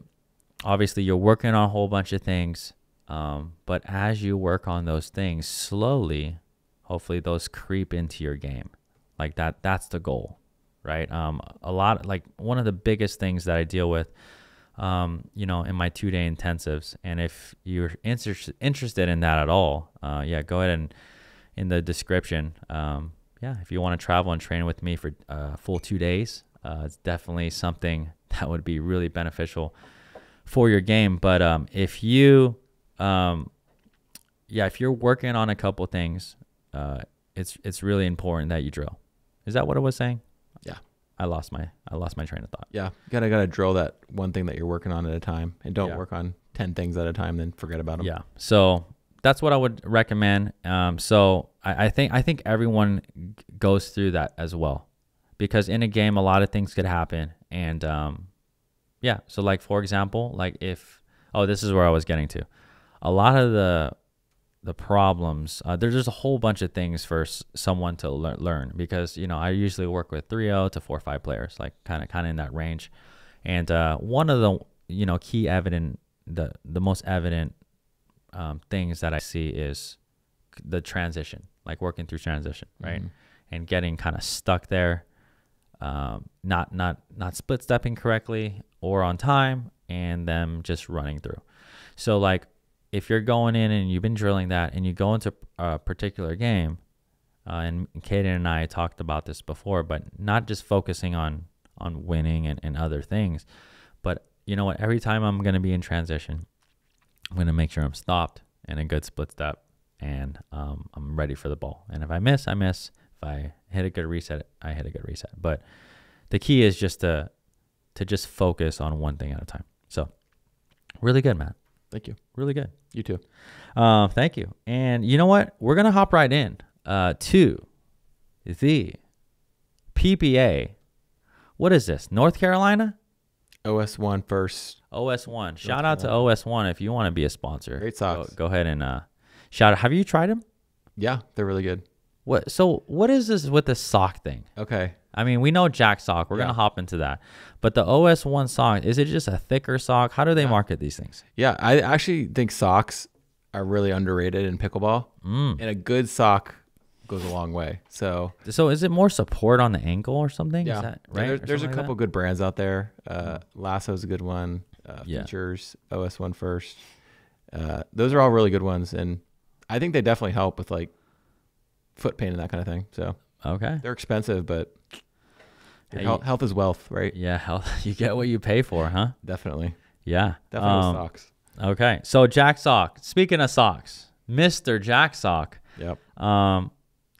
obviously you're working on a whole bunch of things, but as you work on those things slowly, hopefully those creep into your game. Like that's the goal, right? A lot, like one of the biggest things that I deal with, in my 2-day intensives. And if you're interested in that at all, go ahead and in the description, if you want to travel and train with me for a full 2 days, it's definitely something that would be really beneficial for your game. But if you, if you're working on a couple things, it's really important that you drill. Is that what I was saying? Yeah. I lost my train of thought. Yeah. Gotta drill that one thing that you're working on at a time, and don't work on 10 things at a time, then forget about them. Yeah. So that's what I would recommend. So I think everyone goes through that as well, because in a game, a lot of things could happen. And, so like, for example, like this is where I was getting to. A lot of the problems, there's just a whole bunch of things for someone to learn, because, I usually work with 3-0 to 4-5 players, like kind of in that range. And one of the, key evident, the most evident things that I see is the transition, like working through transition, right? And getting kind of stuck there, not split stepping correctly or on time, and them just running through. So like if you're going in and you've been drilling that and you go into a particular game, and Kaden and I talked about this before, but not just focusing on winning and other things, but you know what, every time I'm going to be in transition, I'm going to make sure I'm stopped in a good split step, and I'm ready for the ball. And if I miss, I miss. If If I hit a good reset, I hit a good reset. But the key is just to just focus on one thing at a time. So really good, Matt. Thank you. Really good. You too. Thank you. And you know what? We're going to hop right in to the PPA. What is this? North Carolina? OS1 first. OS1. Shout out to OS1 if you want to be a sponsor. Great socks. Go ahead and shout out. Have you tried them? Yeah, they're really good. What is this with the sock thing? Okay. I mean, we know Jack sock. We're going to hop into that. But the OS1 sock, is it just a thicker sock? How do they market these things? Yeah, I actually think socks are really underrated in pickleball. And a good sock goes a long way. So is it more support on the ankle or something? Yeah. Is that right? There's a couple good brands out there. Lasso's a good one. Features, OS1 first. Those are all really good ones. And I think they definitely help with like foot pain and that kind of thing. So okay, they're expensive, but health is wealth, right? Yeah, health. You get what you pay for, huh? Definitely. Yeah, definitely socks. Okay, so Jack Sock. Speaking of socks, Mr. Jack Sock. Yep.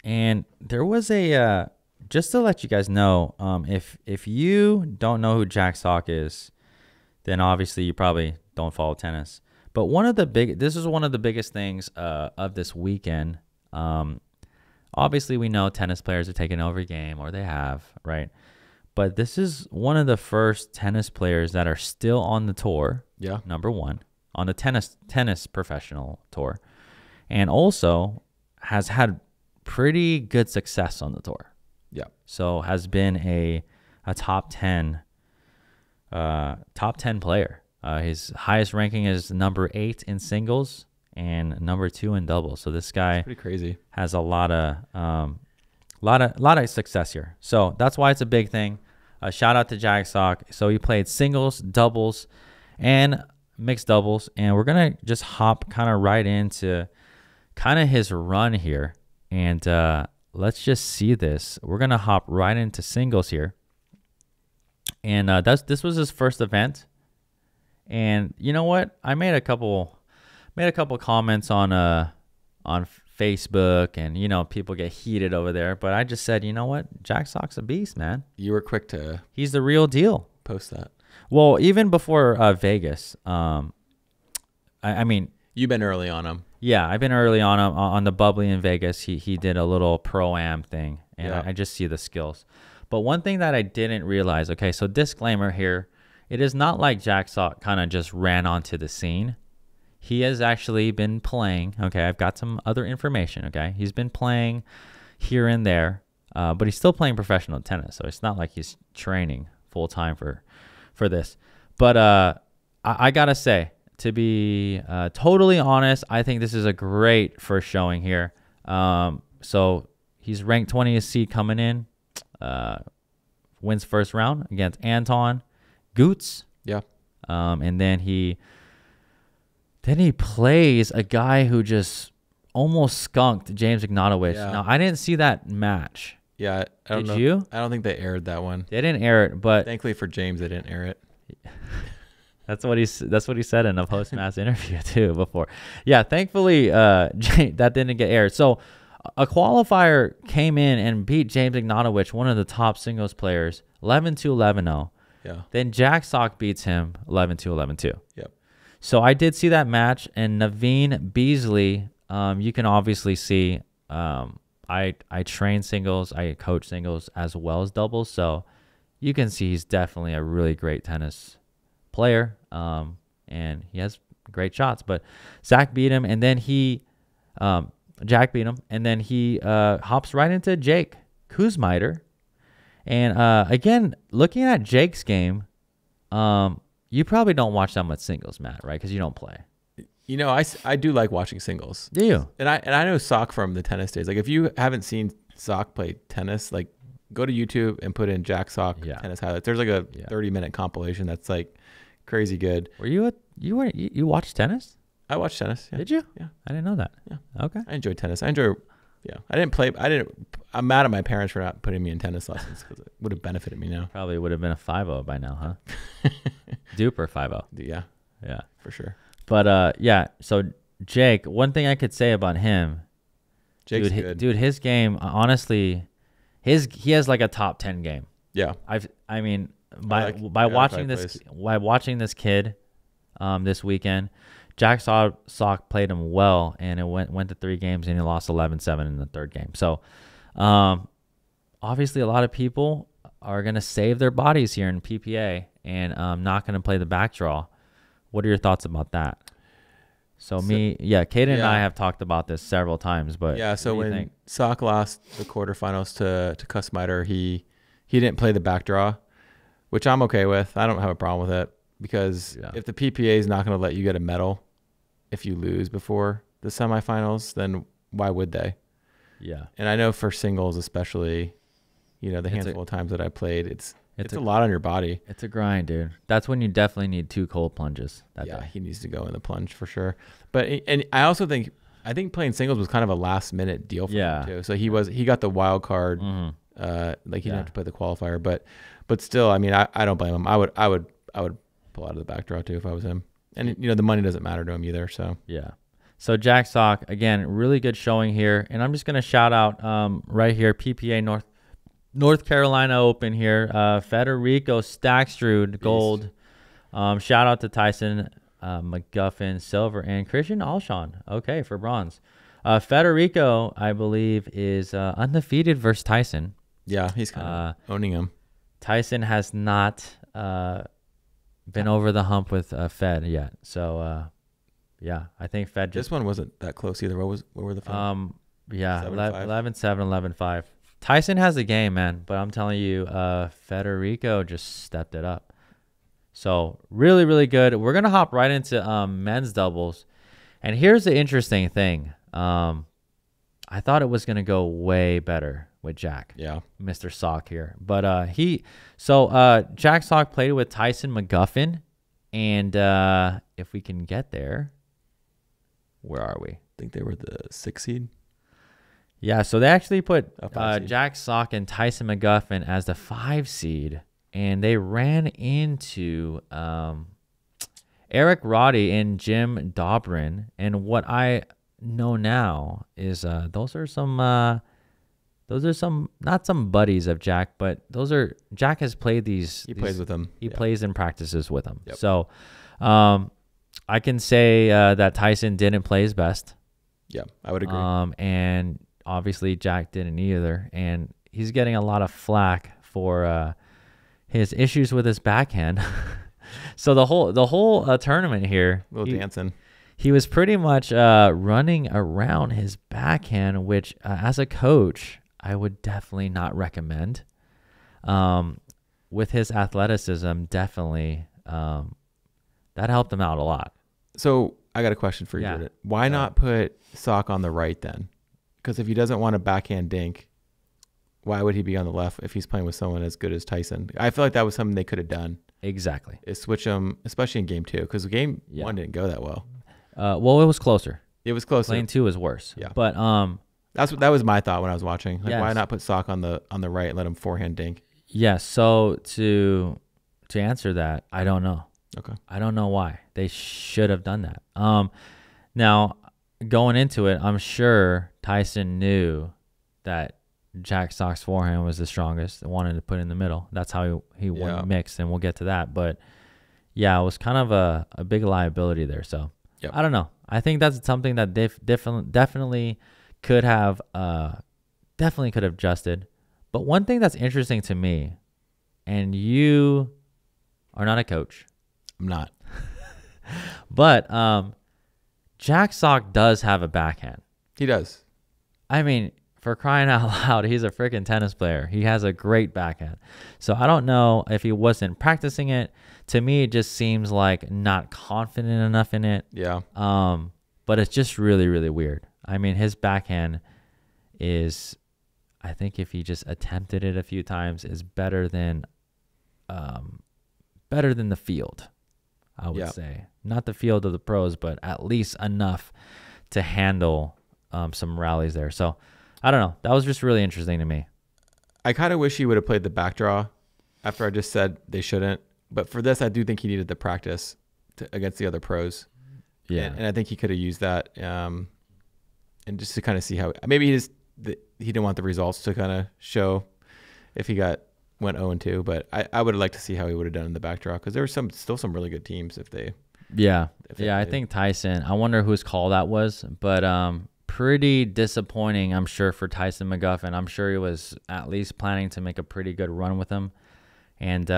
And there was a just to let you guys know, if you don't know who Jack Sock is, then obviously you probably don't follow tennis. But this is one of the biggest things of this weekend. Obviously, we know tennis players are taking over a game, or they have, right? But this is one of the first tennis players that are still on the tour. Yeah. Number one, on the tennis professional tour, and also has had pretty good success on the tour. Yeah. So has been a top 10 player. His highest ranking is number 8 in singles and number 2 in doubles. So this guy pretty crazy. Has a lot of success here. So that's why it's a big thing. Shout out to Jack Sock. So he played singles, doubles, and mixed doubles, and we're gonna just hop kind of right into kind of his run here, and let's just see this. We're gonna hop right into singles here, and this was his first event. And you know what? I made a couple comments on Facebook, and people get heated over there. But I just said, you know what? Jack Sock's a beast, man. You were quick to He's the real deal. Post that. Well, even before Vegas, I mean, you've been early on him. Yeah, I've been early on the bubbly in Vegas. He did a little pro-am thing, and I just see the skills. But one thing that I didn't realize, okay, so disclaimer here, it is not like Jack Sock kind of just ran onto the scene. He has actually been playing. Okay, I've got some other information. Okay, he's been playing here and there, but he's still playing professional tennis. So it's not like he's training full time for this. But I gotta say, to be totally honest, I think this is a great first showing here. So he's ranked 20th seed coming in. Wins first round against Anton Goots. Yeah. And then he plays a guy who just almost skunked James Ignatowicz. Yeah. Now, I didn't see that match. Yeah. I don't know. Did you? I don't think they aired that one. They didn't air it, but thankfully for James, they didn't air it. That's what he said in a post-match interview too before. Yeah, thankfully that didn't get aired. So a qualifier came in and beat James Ignatowicz, one of the top singles players, 11-2, 11-0. Yeah. Then Jack Sock beats him 11-2, 11-2. Yep. So I did see that match, and Naveen Beasley, you can obviously see I train singles, I coach singles as well as doubles, so you can see he's definitely a really great tennis player, and he has great shots. But Jack beat him, and then Jack beat him, and then he hops right into Jake Kuzmiter. And again, looking at Jake's game, you probably don't watch that much singles, Matt, right? Because you don't play. I do like watching singles. Do you? And I know Sock from the tennis days. Like, if you haven't seen Sock play tennis, like, go to YouTube and put in Jack Sock tennis highlights. There's like a 30-minute compilation that's like crazy good. You watched tennis? I watched tennis. Yeah. Did you? Yeah. I didn't know that. Yeah. Okay. I enjoy tennis. I'm mad at my parents for not putting me in tennis lessons because it would have benefited me now. Probably would have been a 5-0 by now, huh? Duper 5-0. Yeah. Yeah. For sure. But so Jake, one thing I could say about him, Jake's good. Dude, his game, honestly, he has like a top 10 game. Yeah. I mean, by watching this kid this weekend, Jack Sock played him well, and it went to 3 games, and he lost 11-7 in the 3rd game. So, obviously, a lot of people are going to save their bodies here in PPA and not going to play the back draw. What are your thoughts about that? Caden and I have talked about this several times, but so when Sock lost the quarterfinals to Kussmeiter, he didn't play the back draw, which I'm okay with. I don't have a problem with it because if the PPA is not going to let you get a medal if you lose before the semifinals, then why would they? Yeah. And I know for singles especially, the handful of times that I played, it's a lot on your body. It's a grind, dude. That's when you definitely need 2 cold plunges that day. He needs to go in the plunge for sure. And I also think playing singles was kind of a last minute deal for him too. So he got the wild card. He didn't have to play the qualifier, but still, I mean, I don't blame him. I would pull out of the back draw too if I was him. And the money doesn't matter to him either. So So Jack Sock, again, really good showing here. And I'm just gonna shout out right here, PPA North Carolina Open here. Federico Stackstrud gold. Shout out to Tyson McGuffin silver and Christian Alshon. Okay, for bronze. Federico, I believe, is undefeated versus Tyson. Yeah, he's kind of owning him. Tyson has not been over the hump with Fed yet. So, I think Fed this one wasn't that close either. What were the five? 11-7, 11-5. Tyson has the game, man, but I'm telling you, Federico just stepped it up. So really, really good. We're going to hop right into men's doubles. And here's the interesting thing. I thought it was going to go way better with Jack. Yeah. Mr. Sock here. But Jack Sock played with Tyson McGuffin. And if we can get there, where are we? I think they were the 6th seed. Yeah, so they actually put Jack Sock and Tyson McGuffin as the 5 seed, and they ran into Eric Roddy and Jim Dobrin. And what I know now is those are some not some buddies of Jack, but Jack has played these. He plays with them. He plays and practices with them. Yep. So I can say that Tyson didn't play his best. Yeah, I would agree. And obviously Jack didn't either, and he's getting a lot of flack for his issues with his backhand. So the whole tournament here, dancing. He was pretty much running around his backhand, which as a coach I would definitely not recommend. With his athleticism, definitely that helped him out a lot. So I got a question for you. Yeah. Why not put Sock on the right then? Because if he doesn't want a backhand dink, why would he be on the left if he's playing with someone as good as Tyson? I feel like that was something they could have done. Exactly. Is switch him, especially in game 2, because game 1 didn't go that well. Well, it was closer. It was closer. Lane 2 is worse. Yeah. But that was my thought when I was watching. Like, why not put Sock on the right and let him forehand dink? Yeah. So to answer that, I don't know. Okay. I don't know why they should have done that. Now going into it, I'm sure Tyson knew that Jack Sock's forehand was the strongest and wanted to put in the middle. That's how he won mixed, and we'll get to that. But yeah, it was kind of a big liability there. So I don't know. I think that's something that they definitely could have adjusted. But one thing that's interesting to me, and you are not a coach. I'm not. But Jack Sock does have a backhand. He does. I mean, for crying out loud, he's a freaking tennis player. He has a great backhand. So I don't know if he wasn't practicing it. To me, it just seems like not confident enough in it. Yeah. But it's just really, really weird. I mean, his backhand is, I think if he just attempted it a few times, is better than the field, I would say. Not the field of the pros, but at least enough to handle some rallies there. So I don't know. That was just really interesting to me. I kind of wish he would have played the back draw after I just said they shouldn't. But for this, I do think he needed the practice against the other pros. Yeah. And I think he could have used that and just to kind of see how maybe he didn't want the results to kind of show if he went 0-2. But I would have liked to see how he would have done in the backdraw because there were still some really good teams if they. Yeah. I think Tyson. I wonder whose call that was, but pretty disappointing, I'm sure, for Tyson McGuffin. I'm sure he was at least planning to make a pretty good run with him, and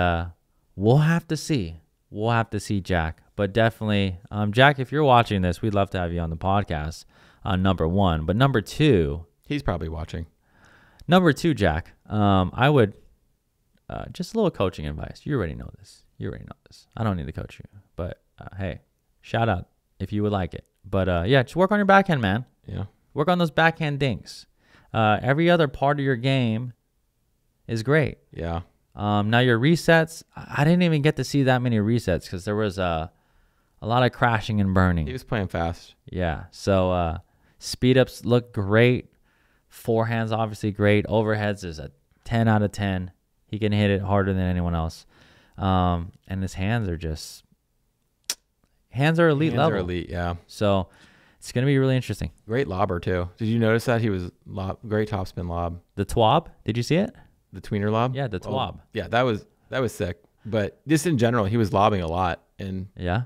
we'll have to see. We'll have to see, Jack. But definitely, Jack, if you're watching this, we'd love to have you on the podcast. Number one, but number two, he's probably watching. Number two, Jack, I would just a little coaching advice. You already know this. I don't need to coach you, but hey, shout out if you would like it. But yeah, just work on your backhand, man. Yeah, work on those backhand dinks. Every other part of your game is great. Yeah. Now your resets, I didn't even get to see that many resets because there was a lot of crashing and burning. He was playing fast. Yeah. So speed ups look great. Forehands obviously great. Overheads is a 10 out of 10. He can hit it harder than anyone else. And his hands are elite level. Hands are elite, yeah. So it's going to be really interesting. Great lobber too. Did you notice that he was great topspin lob? The twab, did you see it? The tweener lob? Yeah, the twab. Yeah, that was sick. But just in general, he was lobbing a lot, and yeah,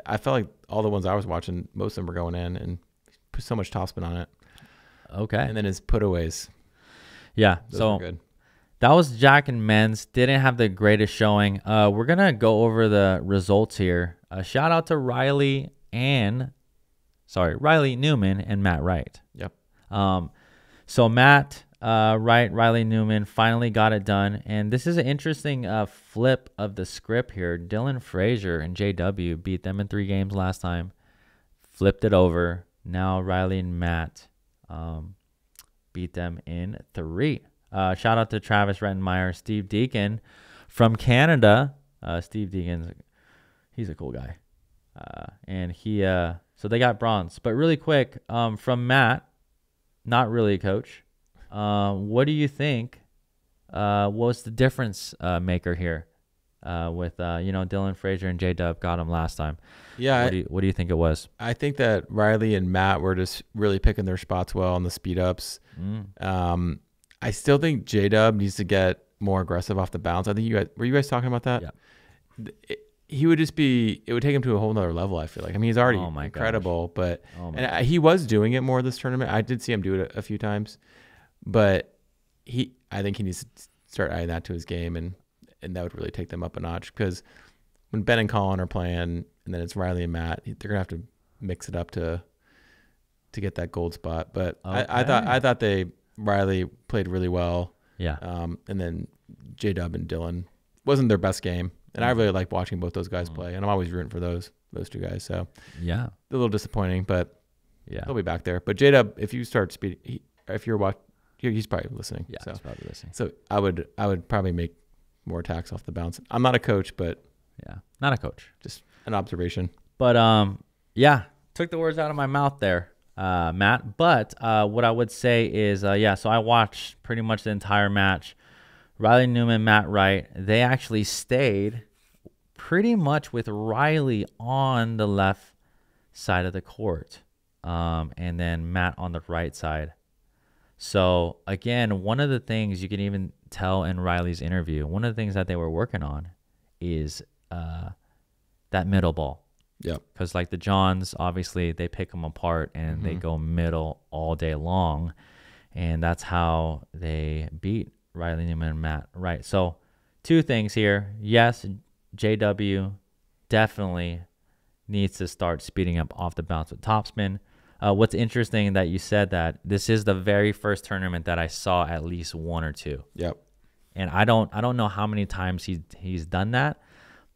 I felt like all the ones I was watching, most of them were going in, and put so much topspin on it. Okay. And then his putaways. Yeah, those so were good. That was Jack and men's. Didn't have the greatest showing. We're gonna go over the results here. Shout out to Riley Newman and Matt Wright. Yep. So Matt Wright, Riley Newman finally got it done, and this is an interesting flip of the script here. Dylan Frazier and JW beat them in 3 games last time. Flipped it over. Now Riley and Matt beat them in 3. Shout out to Travis Rettenmeyer, Steve Deacon from Canada. Steve Deacon's he's a cool guy. And so they got bronze. But really quick, from Matt, not really a coach. What do you think was the difference maker here with Dylan Frazier and J-Dub got him last time? Yeah. What do you think it was? I think that Riley and Matt were just really picking their spots well on the speed ups. I still think J-Dub needs to get more aggressive off the bounce. I think were you guys talking about that? Yeah. It would take him to a whole nother level, I feel like. I mean, he's already incredible, but he was doing it more this tournament. I did see him do it a few times, but I think he needs to start adding that to his game, and that would really take them up a notch, because when Ben and Colin are playing and then it's Riley and Matt, they're going to have to mix it up to get that gold spot. But okay. I thought Riley played really well. Yeah. And then J-Dub and Dylan wasn't their best game. And I really like watching both those guys play, and I'm always rooting for those 2 guys. So yeah, a little disappointing, but yeah, they'll be back there. But J-Dub, if you start speeding, if you're watching, he's probably listening. Yeah, he's probably listening. So I would probably make more attacks off the bounce. I'm not a coach, but yeah, not a coach, just an observation. But yeah, took the words out of my mouth there, Matt. But what I would say is, so I watched pretty much the entire match. Riley Newman, Matt Wright, they actually stayed pretty much with Riley on the left side of the court, and then Matt on the right side. So again, one of the things you can even tell in Riley's interview, one of the things that they were working on is that middle ball. Yeah. Because like the Johns, obviously they pick them apart and they go middle all day long, and that's how they beat Riley Newman and Matt Wright. So 2 things here. Yes, JW definitely needs to start speeding up off the bounce with topspin. What's interesting that you said that this is the very first tournament that I saw at least 1 or 2. Yep. And I don't know how many times he's done that,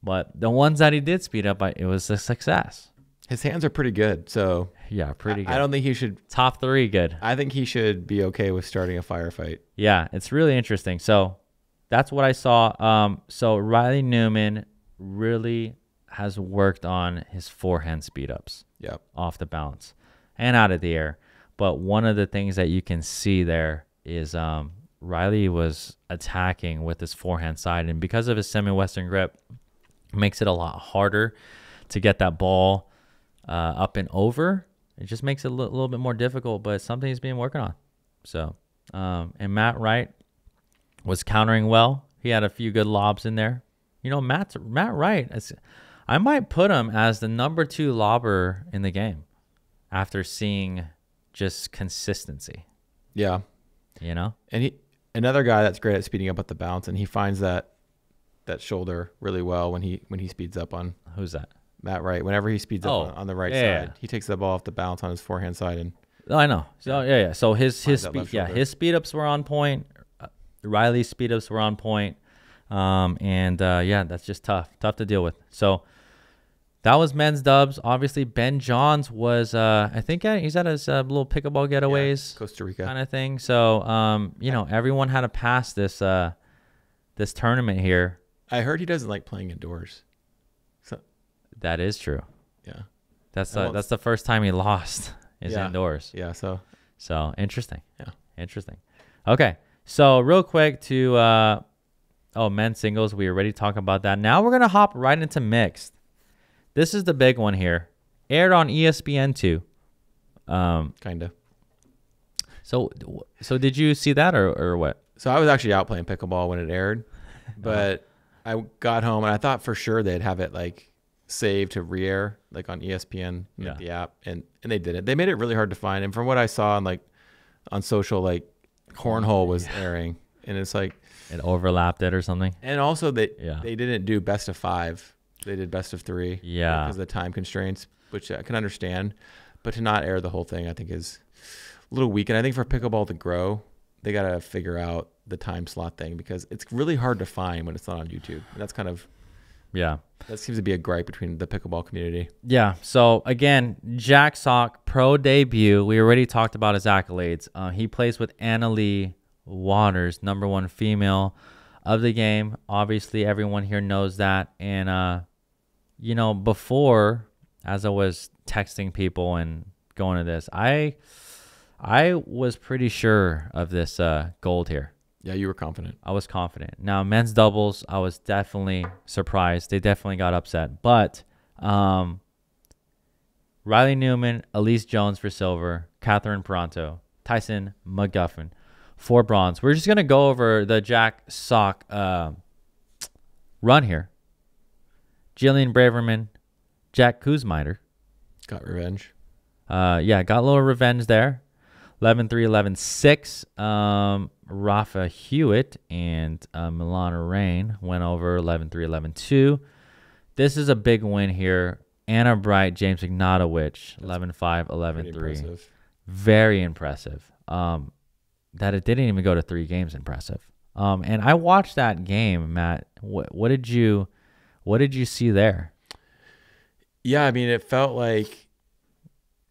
but the ones that he did speed up, it was a success. His hands are pretty good, so yeah, pretty good. I don't think he should top 3 good. I think he should be okay with starting a firefight. Yeah, it's really interesting. So that's what I saw. So Riley Newman really has worked on his forehand speed ups. Yep. Off the bounce and out of the air. But one of the things that you can see there is Riley was attacking with his forehand side, and because of his semi-western grip, it makes it a lot harder to get that ball up and over. It just makes it a little bit more difficult, but it's something he's been working on. So, and Matt Wright, was countering well. He had a few good lobs in there. You know, Matt Wright, I might put him as the number 2 lobber in the game after seeing just consistency. Yeah. You know? And another guy that's great at speeding up at the bounce, and he finds that shoulder really well when he speeds up on. Who's that? Matt Wright. Whenever he speeds up on the right side, he takes the ball off the bounce on his forehand side. And I know. So yeah. So his speed ups were on point. Riley's speed ups were on point. That's just tough to deal with. So that was men's dubs. Obviously, Ben Johns was, I think he's at his little pickleball getaways, Costa Rica kind of thing. So, everyone had to pass this tournament here. I heard he doesn't like playing indoors. So that is true. Yeah, that's the first time he lost is indoors. Yeah. So interesting. Yeah, interesting. Okay, so real quick to men's singles. We already talked about that. Now we're gonna hop right into mixed. This is the big one here. Aired on ESPN2. Kind of. So did you see that or what? So I was actually out playing pickleball when it aired, but I got home and I thought for sure they'd have it like saved to re-air like on ESPN, the app, and they didn't. They made it really hard to find. And from what I saw on social, like Cornhole was airing, and it's like it overlapped it or something. And also they didn't do best of 5. They did best of 3. Yeah. Because of the time constraints, which I can understand. But to not air the whole thing, I think is a little weak. And I think for pickleball to grow, they got to figure out the time slot thing because it's really hard to find when it's not on YouTube. And that's kind of, that seems to be a gripe between the pickleball community. Yeah. So again, Jack Sock, pro debut. We already talked about his accolades. He plays with Leigh Waters, #1 female of the game. Obviously, everyone here knows that. And, before, as I was texting people and going to this, I was pretty sure of this gold here. Yeah, you were confident. I was confident. Now, men's doubles, I was definitely surprised. They definitely got upset. But Riley Newman, Elise Jones for silver, Catherine Peranto, Tyson McGuffin for bronze. We're just going to go over the Jack Sock run here. Jillian Braverman, Jack Kuzmiter. Got revenge. Got a little revenge there. 11-3, 11-6. Rafa Hewitt and Milana Rain went over 11-3, 11-2. This is a big win here. Anna Bright, James Ignatowicz, 11-5, 11-3. Very impressive. That it didn't even go to 3 games, impressive. And I watched that game, Matt. What did you see there? Yeah, I mean, it felt like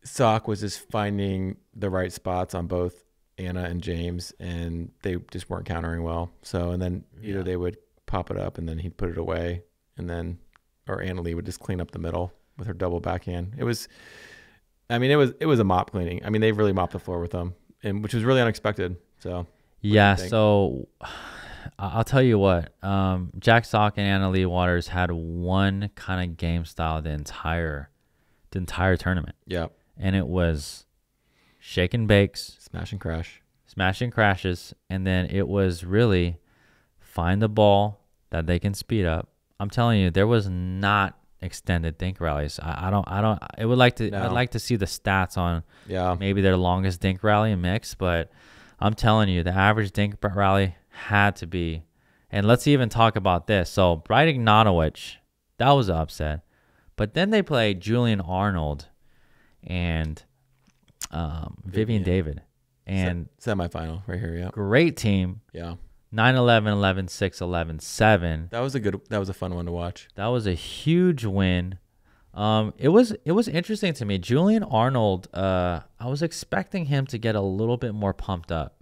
Sock was just finding the right spots on both Anna and James, and they just weren't countering well. So, and then either they would pop it up and then he'd put it away, and then, or Anna Leigh would just clean up the middle with her double backhand. It was a mop cleaning. I mean, they really mopped the floor with them, and which was really unexpected. So, so I'll tell you what, Jack Sock and Anna Leigh Waters had one kind of game style the entire tournament. Yeah. And it was shake and bakes, smash and crashes, and then it was really find the ball that they can speed up. I'm telling you, there was not extended dink rallies. I'd like to see the stats on maybe their longest dink rally in mix, but I'm telling you, the average dink rally had to be. And let's even talk about this. So Bright Ignatowicz, that was an upset. But then they played Julian Arnold and Vivian David. And semifinal right here, yeah. Great team. Yeah. 9-11, 11-6, 11-7. That was a fun one to watch. That was a huge win. It was interesting to me. Julian Arnold, I was expecting him to get a little bit more pumped up.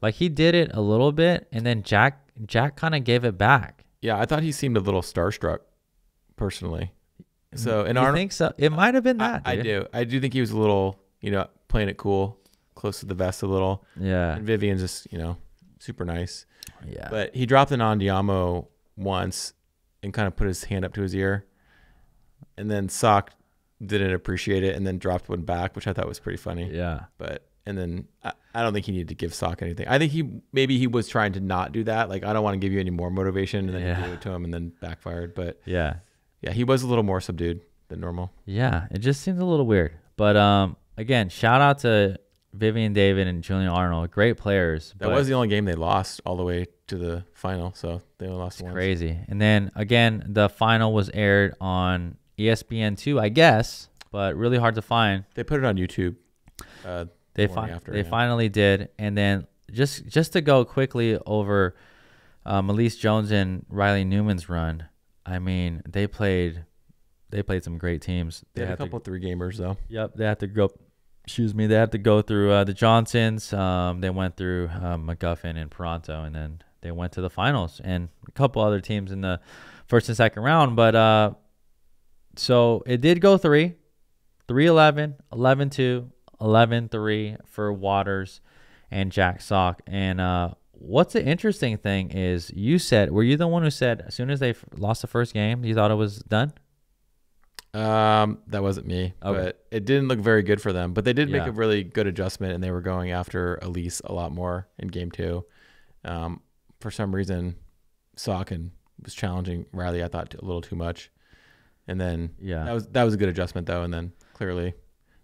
Like he did it a little bit, and then Jack kind of gave it back. Yeah, I thought he seemed a little starstruck, personally. So, and I think so. It might have been that. I do think he was a little, playing it cool, close to the vest a little. Yeah. And Vivian's just, super nice. Yeah. But he dropped an Andiamo once and kind of put his hand up to his ear, and then Sock didn't appreciate it and then dropped one back, which I thought was pretty funny. Yeah. But And then I don't think he needed to give Sock anything. I think he was trying to not do that. Like, I don't want to give you any more motivation, and then he gave it to him and then backfired. But yeah, he was a little more subdued than normal. Yeah, it just seems a little weird. But again, shout out to Vivian David and Julian Arnold, great players. That was the only game they lost all the way to the final, so they only lost once. Crazy. And then again, the final was aired on ESPN2, I guess, but really hard to find. They put it on YouTube. They finally did. And then just to go quickly over Elise Jones and Riley Newman's run. I mean, they played some great teams. They had a couple 3-gamers though. Yep, they had to go. They had to go through the Johnsons. They went through McGuffin and Peranto, and then they went to the finals and a couple other teams in the first and second round. But so it did go 3-11, 11-2, 11-3 for Waters and Jack Sock. And what's the interesting thing is, were you the one who said as soon as they lost the first game, you thought it was done? That wasn't me, okay. But it didn't look very good for them. But they did make a really good adjustment, and they were going after Elise a lot more in game 2. For some reason, Sock was challenging Riley, I thought, a little too much. And then that was a good adjustment though. And then clearly,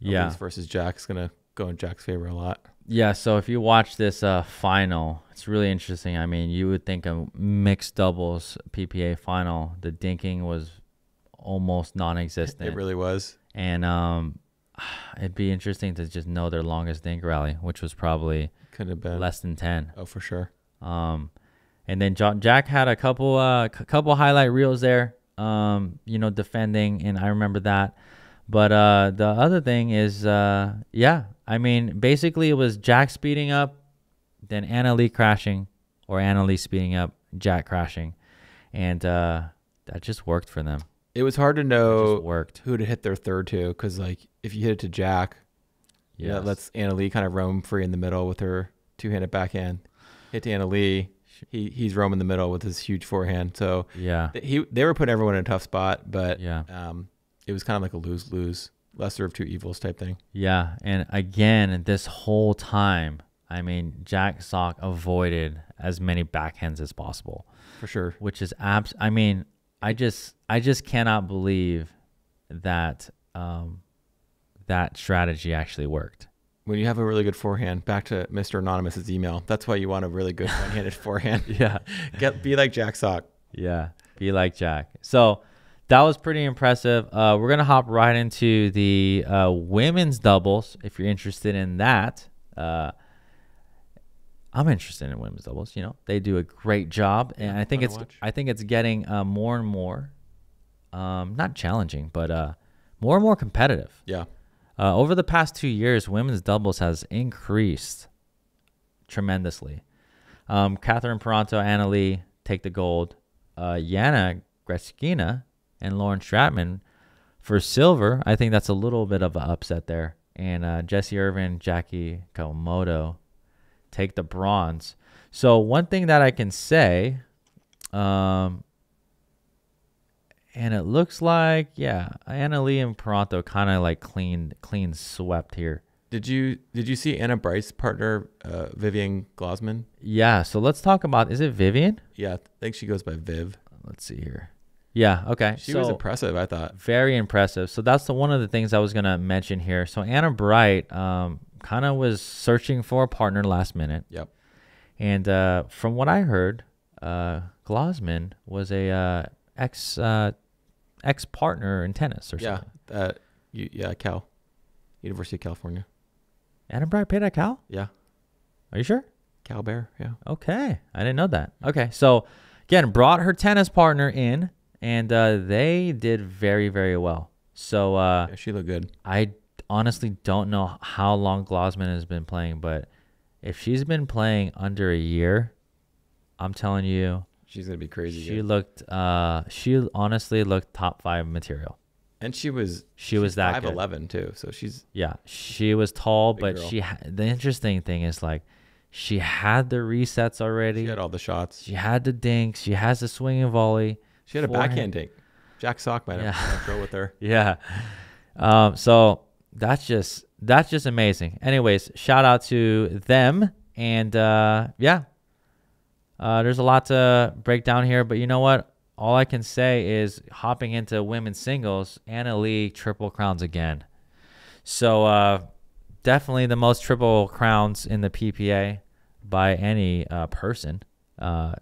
Elise versus Jack's gonna go in Jack's favor a lot. Yeah. So if you watch this final, it's really interesting. I mean, you would think a mixed doubles PPA final, the dinking was almost non-existent. It really was. And it'd be interesting to just know their longest dink rally, which was probably could have been less than 10. Oh, for sure. And then Jack had a couple highlight reels there, defending, and I remember that. But the other thing is, I mean, basically it was Jack speeding up, then Anna-Leigh crashing, or Anna-Leigh speeding up, Jack crashing, and that just worked for them. It was hard to know who to hit their third to, because like if you hit it to Jack, that lets Anna-Leigh kind of roam free in the middle with her 2-handed backhand. Hit to Anna-Leigh, he's roaming the middle with his huge forehand. So they were putting everyone in a tough spot, but it was kind of like a lose-lose, lesser of two evils type thing. Yeah, and again, this whole time, I mean, Jack Sock avoided as many backhands as possible. For sure. Which is I mean, I just cannot believe that that strategy actually worked. When you have a really good forehand, back to Mr. Anonymous's email, that's why you want a really good one-handed forehand. Yeah. Be like Jack Sock. Yeah, be like Jack. So that was pretty impressive. We're going to hop right into the women's doubles if you're interested in that. I'm interested in women's doubles. They do a great job, and I think it's getting more and more, not challenging, but more and more competitive. Yeah. Over the past 2 years, women's doubles has increased tremendously. Catherine Peranto, Anna-Leigh take the gold. Yana Greskina and Lauren Stratman for silver. I think that's a little bit of an upset there. And Jessie Irvin, Jackie Kawamoto take the bronze. So one thing that I can say, and it looks like, Anna-Leigh and Peranto kind of like clean swept here. Did you see Anna Bryce's partner, Vivian Glozman? Yeah, so let's talk about, is it Vivian? Yeah, I think she goes by Viv. Let's see here. Yeah, okay. She was impressive, I thought. Very impressive. So that's one of the things I was going to mention here. So Anna Bright kind of was searching for a partner last minute. Yep. And from what I heard, Glozman was a ex-partner in tennis or something. Cal. University of California. Anna Bright played at Cal? Yeah. Are you sure? Cal Bear, yeah. Okay. I didn't know that. Okay. So, again, brought her tennis partner in, and they did very, very well. So she looked good. I honestly don't know how long Glozman has been playing, but if she's been playing under a year, I'm telling you, she's gonna be crazy. She honestly looked top 5 material. And she was that 5'11" too, so she was tall, but girl. The interesting thing is like she had the resets already. She had all the shots. She had the dinks. She has the swinging volley. She had a backhand dink. Jack Sock might have throw with her. Yeah. So that's that's just amazing. Anyways, shout out to them. And yeah, there's a lot to break down here. But you know what? All I can say is hopping into women's singles, Leigh triple crowns again. So definitely the most triple crowns in the PPA by any person. I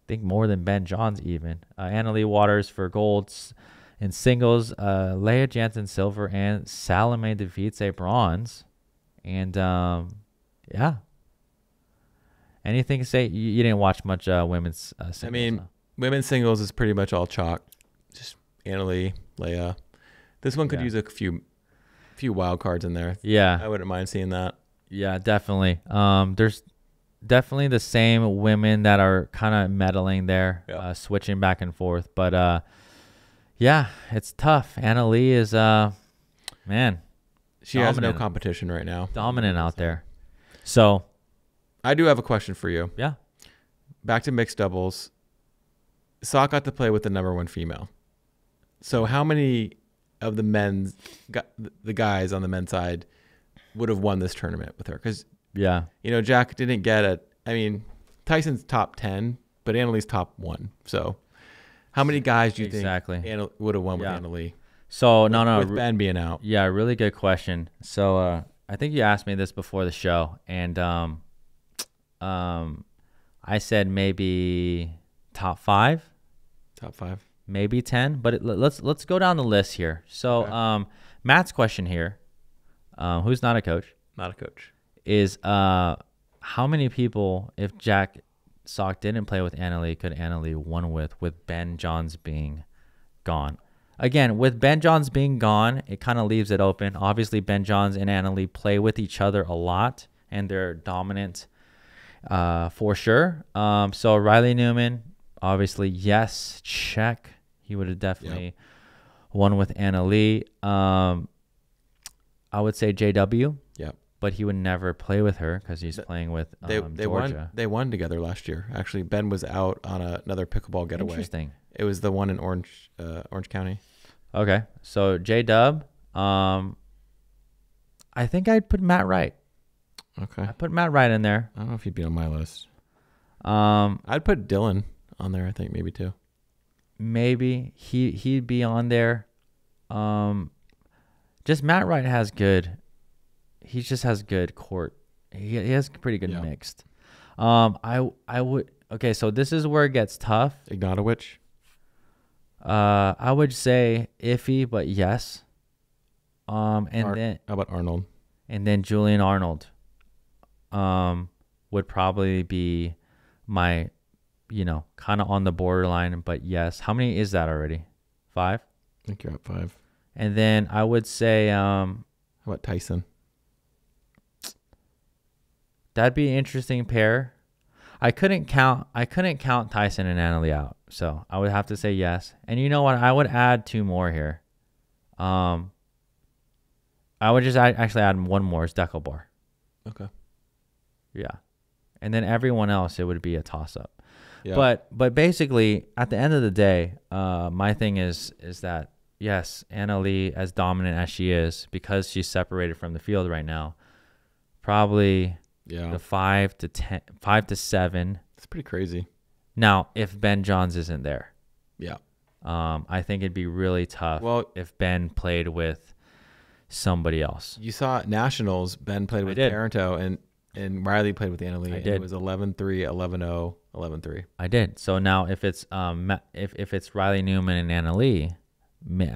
think more than Ben Johns even. Leigh Waters for golds in singles, Leah Jansen silver, and Salome Device bronze. And yeah. Anything to say? You didn't watch much women's singles. I mean, women's singles is pretty much all chalk. Just Leigh, Leah. This one could use a few wild cards in there. Yeah. I wouldn't mind seeing that. Yeah, definitely. There's definitely the same women that are kind of meddling there, switching back and forth. But yeah, it's tough. Leigh is man. She has no competition right now. Dominant out there. So I do have a question for you. Yeah. Back to mixed doubles. Sock got to play with the #1 female. So how many of the the guys on the men's side would have won this tournament with her? Because Jack didn't get Tyson's top 10, but Annalie's top 1. So how many guys do you think would have won with Leigh? So with Ben being out. Yeah, really good question. So I think you asked me this before the show, and I said maybe top 5. Top 5. Maybe 10, but let's go down the list here. So Matt's question here, who's not a coach, is how many people, if Jack Sock didn't play with Leigh, could Leigh won with Ben Johns being gone? Again, with Ben Johns being gone, it kind of leaves it open. Obviously, Ben Johns and Leigh play with each other a lot, and they're dominant for sure. So Riley Newman, obviously, yes, check. He would have definitely won with Leigh. I would say JW. Yep. But he would never play with her because he's playing with Georgia. They won together last year. Actually, Ben was out on another pickleball getaway. Interesting. It was the one in Orange County. Okay. So JW. I think I'd put Matt Wright. Okay. I put Matt Wright in there. I don't know if he'd be on my list. I'd put Dylan on there, I think, maybe too. Maybe he'd be on there. Just Matt Wright has good. He just has good court. He has pretty good mixed. I would. Okay, so this is where it gets tough. Ignatowicz. I would say iffy, but yes. Then how about Arnold? And then Julian Arnold. Would probably be my, kind of on the borderline, but yes. How many is that already? 5? I think you're at 5. And then I would say, how about Tyson? That'd be an interesting pair. I couldn't count Tyson and Leigh out, so I would have to say yes. And you know what? I would add 2 more here. I would just actually add one more. It's Deckelbar. Okay. Yeah. And then everyone else, it would be a toss-up. Yeah. But basically, at the end of the day, my thing is that, yes, Leigh, as dominant as she is, because she's separated from the field right now, probably the 5 to 7. It's pretty crazy. Now, if Ben Johns isn't there. Yeah. I think it'd be really tough if Ben played with somebody else. You saw at Nationals, Ben played with Taranto, and Riley played with Leigh. I did. It was 11-3, 11-0, 11-3. I did. So now if it's Riley Newman and Leigh,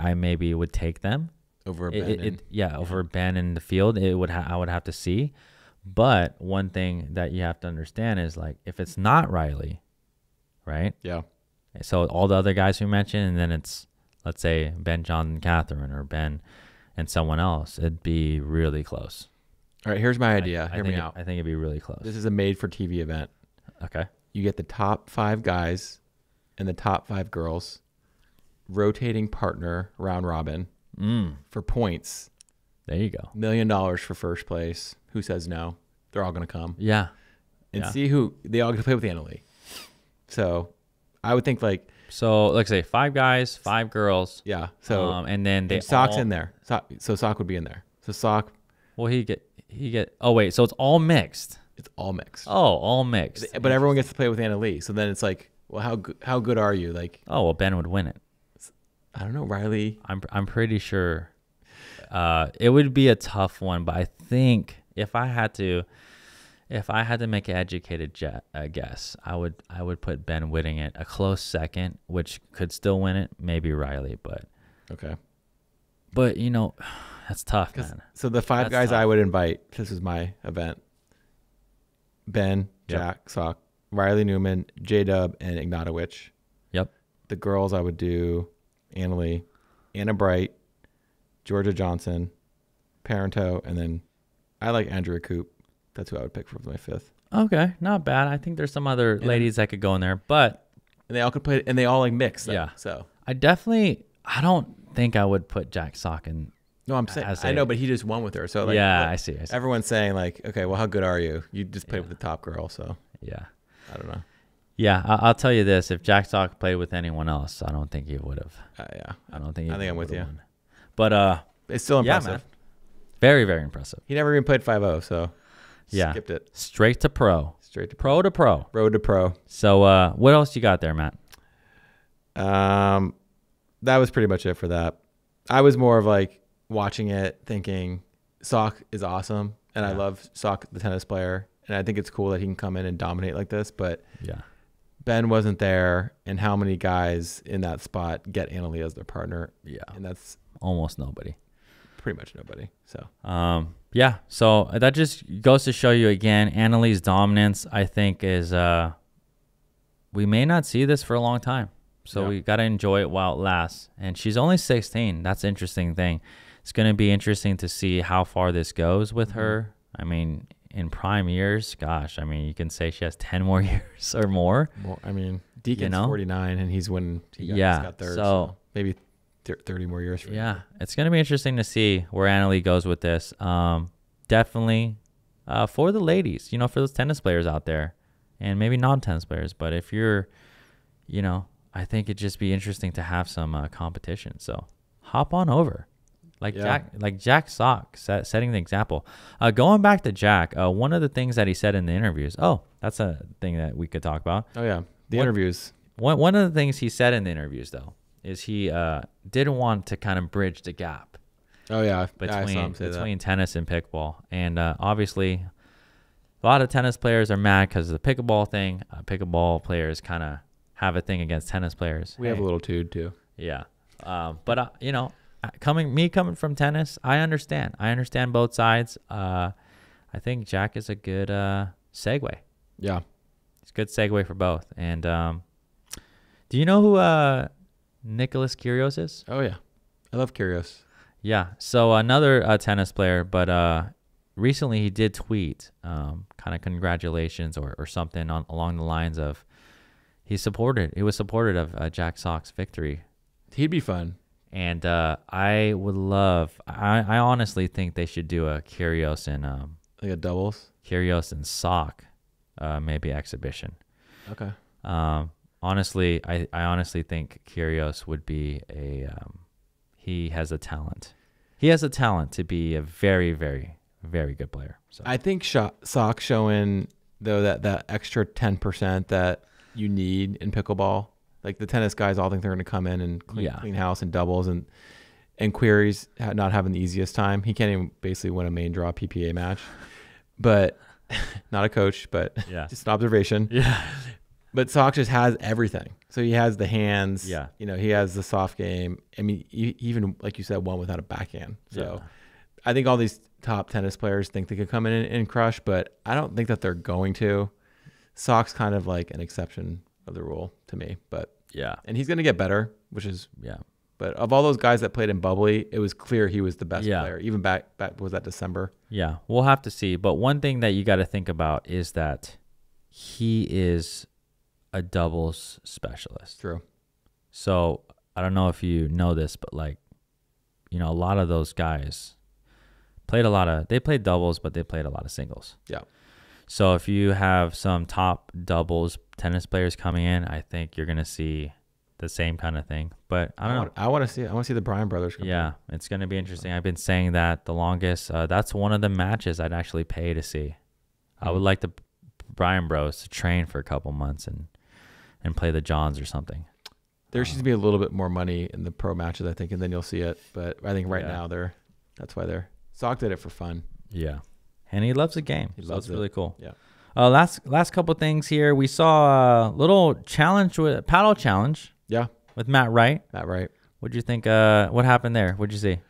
I maybe would take them over Ben. Over Ben in the field. I would have to see. But one thing that you have to understand is, like, if it's not Riley, right? Yeah. So all the other guys we mentioned, and then it's, let's say, Ben, John, and Catherine, or Ben and someone else, it'd be really close. All right, here's my idea. Hear me out. I think it'd be really close. This is a made-for-TV event. Okay. You get the top 5 guys and the top 5 girls, rotating partner round robin for points. There you go. $1 million for first place. Who says no? They're all going to come. Yeah. And see who they all get to play with Leigh. So I would think so let's say 5 guys, 5 girls. Yeah. So and then Sock's in there. So Sock would be in there. So Sock. Well, he get. Oh wait, so it's all mixed. It's all mixed. Oh, all mixed. But everyone gets to play with Anna Leigh. So then it's like, well, how good are you? Like, oh well, Ben would win it. I don't know, Riley. I'm pretty sure. It would be a tough one, but I think if I had to make an educated guess, I would put Ben winning it. A close second, which could still win it, maybe Riley, but okay. But that's tough, man. So the five That's guys tough. I would invite, if this is my event: Ben, Yep. Jack, Sock, Riley Newman, J-Dub, and Ignatowicz. Yep. The girls I would do Anna Leigh, Anna Bright, Georgia Johnson, Parento, and then I like Andrea Coop. That's who I would pick for my fifth. Okay, not bad. I think there's some other ladies that could go in there, but And they all could play, and they all like mix. Then, Yeah. So I don't think I would put Jack Sock in. no, I'm saying As I a- know, but he just won with her. So like, Yeah, like, I see. everyone's saying like, okay, well, how good are you? You just played with the top girl, so Yeah. I don't know. Yeah, I'll tell you this: if Jack Sock played with anyone else, I don't think he would have. Yeah, I don't think. I think I'm with you. Won. But it's still yeah, impressive. man. Very, very impressive. He never even played 5-0, so Yeah. skipped it Straight to pro. straight to Pro to pro. road to pro. So what else you got there, Matt? That was pretty much it for that. I was more of like watching it, thinking Sock is awesome, and I Yeah. love Sock, the tennis player, and I think it's cool that he can come in and dominate like this. But Yeah. Ben wasn't there, and how many guys in that spot get Anna Leigh as their partner? Yeah. And that's Almost nobody. pretty much nobody. So Yeah. So that just goes to show you again, Anna Leigh's dominance, I think, is we may not see this for a long time. So Yeah. we got to enjoy it while it lasts. And she's only 16. That's an interesting thing. It's going to be interesting to see how far this goes with her. I mean, in prime years, gosh, I mean, you can say she has 10 more years or more. well, I mean, Deacon's know? 49, and he's winning. He's Yeah, got third, so- so maybe 30 more years for him. Yeah, it's going to be interesting to see where Anna Leigh goes with this. Definitely for the ladies, for those tennis players out there, and maybe non-tennis players. But if you're, I think it'd just be interesting to have some competition. So hop on over. Yeah. Jack Sock setting the example. Going back to Jack, one of the things that he said in the interviews. Oh, that's a thing that we could talk about. Oh, yeah. The What- interviews. One of the things he said in the interviews, though, is he didn't want to kind of bridge the gap Oh, yeah. I saw him say between tennis and pickleball. And obviously, a lot of tennis players are mad because of the pickleball thing. Pickleball players kind of have a thing against tennis players. We have a little too. Yeah. But coming from tennis, I understand. I understand both sides. I think Jack is a good segue. Yeah. It's a good segue for both. And do you know who Nicholas Kyrgios is? Oh, yeah. I love Kyrgios. Yeah. So another tennis player, but recently he did tweet kind of congratulations or something along the lines of he was supported of Jack Sock's victory. He'd be fun. And I honestly think they should do a Kyrgios and Like a doubles. Sock maybe exhibition. Okay. Honestly, I honestly think Kyrgios would be he has a talent. He has a talent to be a very, very, very good player. So I think Sock showing, though, that extra 10% that you need in pickleball. Like the tennis guys all think they're going to come in and clean house and doubles, and Query's not having the easiest time. He can't even basically win a main draw PPA match. But not a coach, but Yeah. just an observation. yeah, But Sock just has everything. So he has the hands. Yeah. He has the soft game. I mean, even like you said, won without a backhand. So Yeah. I think all these top tennis players think they could come in and crush, but I don't think that they're going to. Sock's kind of like an exception of the rule to me, and he's going to get better, which is, but of all those guys that played in Bubbly, it was clear he was the best player, even back was that December? Yeah, we'll have to see. But one thing that you got to think about is that he is a doubles specialist. True. So I don't know if you know this, but a lot of those guys they played doubles, but they played a lot of singles. Yeah. So if you have some top doubles tennis players coming in, I think you're going to see the same kind of thing. But I don't know. I want to see it. I want to see the Bryan brothers come Yeah, it's going to be interesting. I've been saying that the longest. That's one of the matches I'd actually pay to see. I would like the Bryan bros to train for a couple months and play the Johns or something. There should be a little bit more money in the pro matches, I think, and then you'll see it. But I think right now that's why they're Sock did it for fun. Yeah, and he loves the game. He so loves it's really cool. Yeah. Last couple things here. We saw a little challenge with paddle challenge. Yeah. With Matt Wright. Matt Wright. What'd you think? What happened there? What'd you see?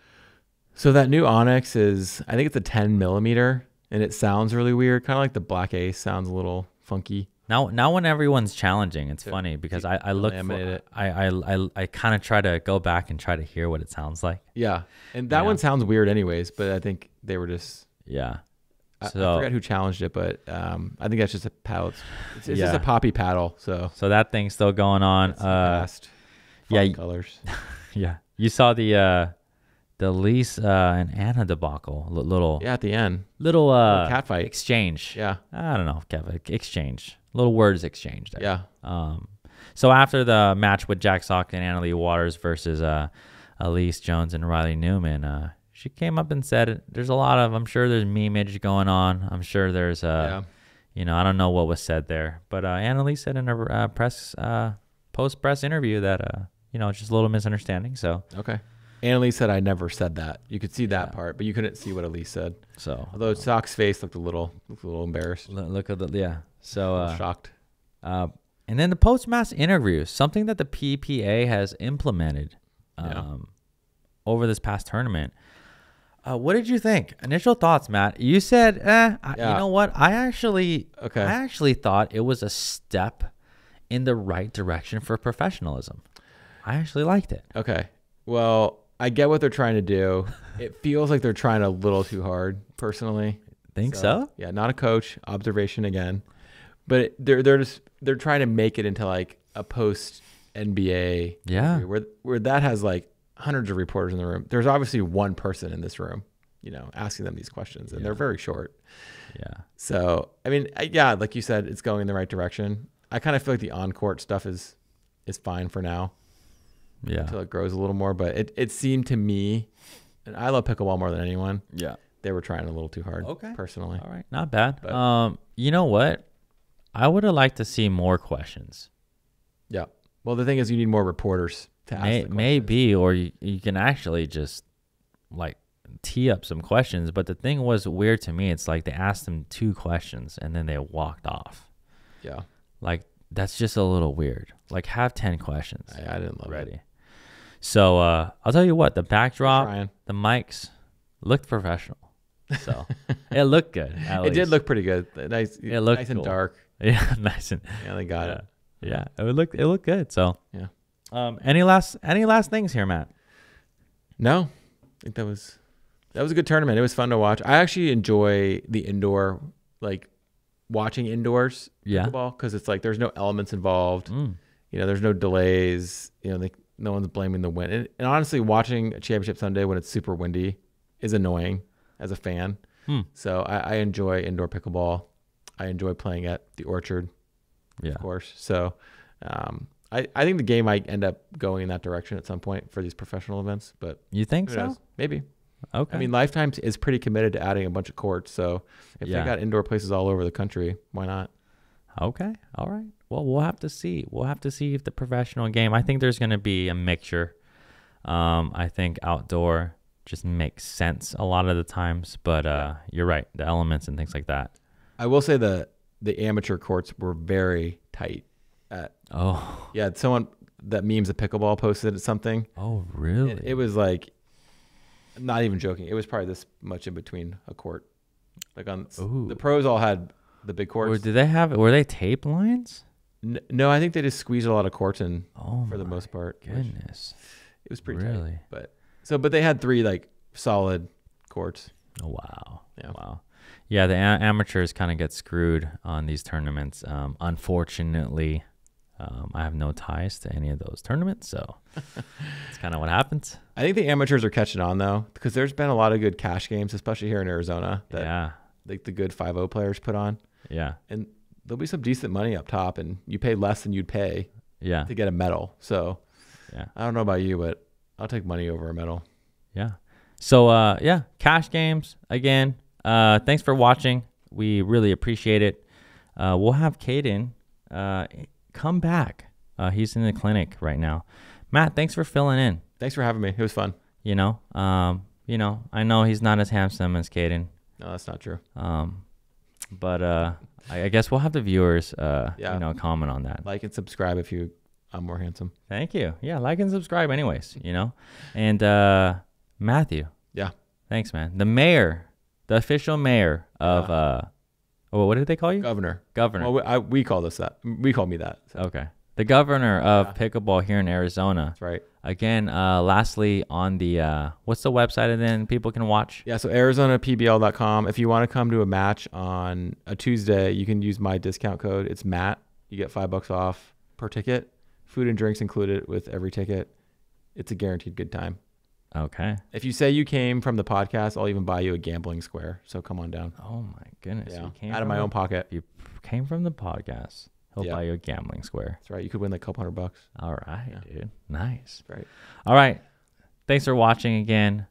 So that new Onyx is, I think it's a 10 millimeter, and it sounds really weird. Kind of like the Black Ace sounds a little funky. Now when everyone's challenging, it's funny because I look for it. I kind of try to go back and try to hear what it sounds like. Yeah, and that one sounds weird anyways. But I think they were just I forget who challenged it, but I think that's just a paddle. It's just a poppy paddle. So that thing's still going on. Colors. Yeah, you saw the Leigh and Anna debacle. At the end, little cat fight exchange. Yeah, I don't know, cat fight exchange. Little words exchanged. Yeah. So after the match with Jack Sock and Anna Leigh Waters versus Elise Jones and Riley Newman, she came up and said, "There's a lot of. I'm sure there's memeage going on. I'm sure there's I don't know what was said there, but Anna Leigh said in her post press interview that it's just a little misunderstanding. So okay." Anna Leigh said, "I never said that." You could see that part, but you couldn't see what Elise said. So although Sock's face looked a little embarrassed. Look at the So shocked. And then the post-match interview, something that the PPA has implemented over this past tournament. What did you think? Initial thoughts, Matt. You said, you know what? I actually thought it was a step in the right direction for professionalism. I actually liked it. Okay. Well, I get what they're trying to do. It feels like they're trying a little too hard, personally. Think so? Yeah, not a coach. Observation again. But they're trying to make it into like a post NBA where that has like hundreds of reporters in the room. There's obviously one person in this room, asking them these questions, and they're very short. Yeah. So I mean, like you said, it's going in the right direction. I kind of feel like the on-court stuff is fine for now. Yeah. Until it grows a little more, but it seemed to me, and I love pickleball more than anyone. Yeah. They were trying a little too hard. Okay. Personally. All right. Not bad. But, you know what? I would have liked to see more questions. Yeah. Well, the thing is, you need more reporters to ask the questions. Maybe, or you can actually just like tee up some questions. But the thing was weird to me. It's like they asked them 2 questions and then they walked off. Yeah. Like that's just a little weird. Like have 10 questions. I didn't love it. So I'll tell you what, the backdrop, the mics looked professional. So it looked good. It did look pretty good. Nice. It looked nice and dark. Yeah, nice and they got it. Yeah, it looked good. So yeah. Any last things here, Matt? No, I think that was a good tournament. It was fun to watch. I actually enjoy the indoor, like watching indoors pickleball, because it's like there's no elements involved. There's no delays. No one's blaming the wind. And honestly, watching a championship Sunday when it's super windy is annoying as a fan. So I enjoy indoor pickleball. I enjoy playing at the Orchard, of course. So I think the game might end up going in that direction at some point for these professional events. But you think so? Maybe. Okay. I mean, Lifetime is pretty committed to adding a bunch of courts. So if they got indoor places all over the country, why not? Okay. All right. Well, we'll have to see. We'll have to see if the professional game, I think there's going to be a mixture. I think outdoor just makes sense a lot of the times, but you're right. The elements and things like that. I will say the amateur courts were very tight. Someone that memes a pickleball posted something. Oh, really? It was like, I'm not even joking. It was probably this much in between a court. Like the pros all had the big courts. Were they tape lines? No, I think they just squeezed a lot of courts in for the most part. Goodness. It was pretty tight. But they had 3 like solid courts. Oh, wow. Yeah. Wow. Yeah, the amateurs kind of get screwed on these tournaments. Unfortunately, I have no ties to any of those tournaments, so it's kind of what happens. I think the amateurs are catching on, though, because there's been a lot of good cash games, especially here in Arizona, that like the good 5-0 players put on. Yeah. And there'll be some decent money up top, and you pay less than you'd pay Yeah. to get a medal. So Yeah. I don't know about you, but I'll take money over a medal. Yeah. So, yeah, cash games again. Thanks for watching. We really appreciate it. We'll have Caden come back. He's in the clinic right now. Matt, thanks for filling in. Thanks for having me. It was fun. You know, I know he's not as handsome as Caden. No, that's not true. But I guess we'll have the viewers, Yeah. comment on that. Like and subscribe if I'm more handsome. Thank you. Yeah, like and subscribe anyways, And Matthew. Yeah. Thanks, man. The mayor, the official mayor of, what did they call you? Governor. Governor. Well, we call this that. We call me that. So. Okay. The governor of pickleball here in Arizona. That's right. Again, lastly, on the, what's the website and then people can watch? Yeah, so ArizonaPBL.com. If you want to come to a match on a Tuesday, you can use my discount code. It's Matt. You get $5 off per ticket. Food and drinks included with every ticket. It's a guaranteed good time. Okay. If you say you came from the podcast, I'll even buy you a gambling square. So come on down. Oh, my goodness. Yeah. You came Out of my own pocket. You came from the podcast. He'll Yeah. buy you a gambling square. That's right. You could win like a couple $100. All right, dude. Nice. That's right. All right. Thanks for watching again.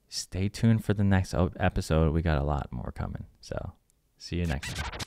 Stay tuned for the next episode. We got a lot more coming. So see you next time.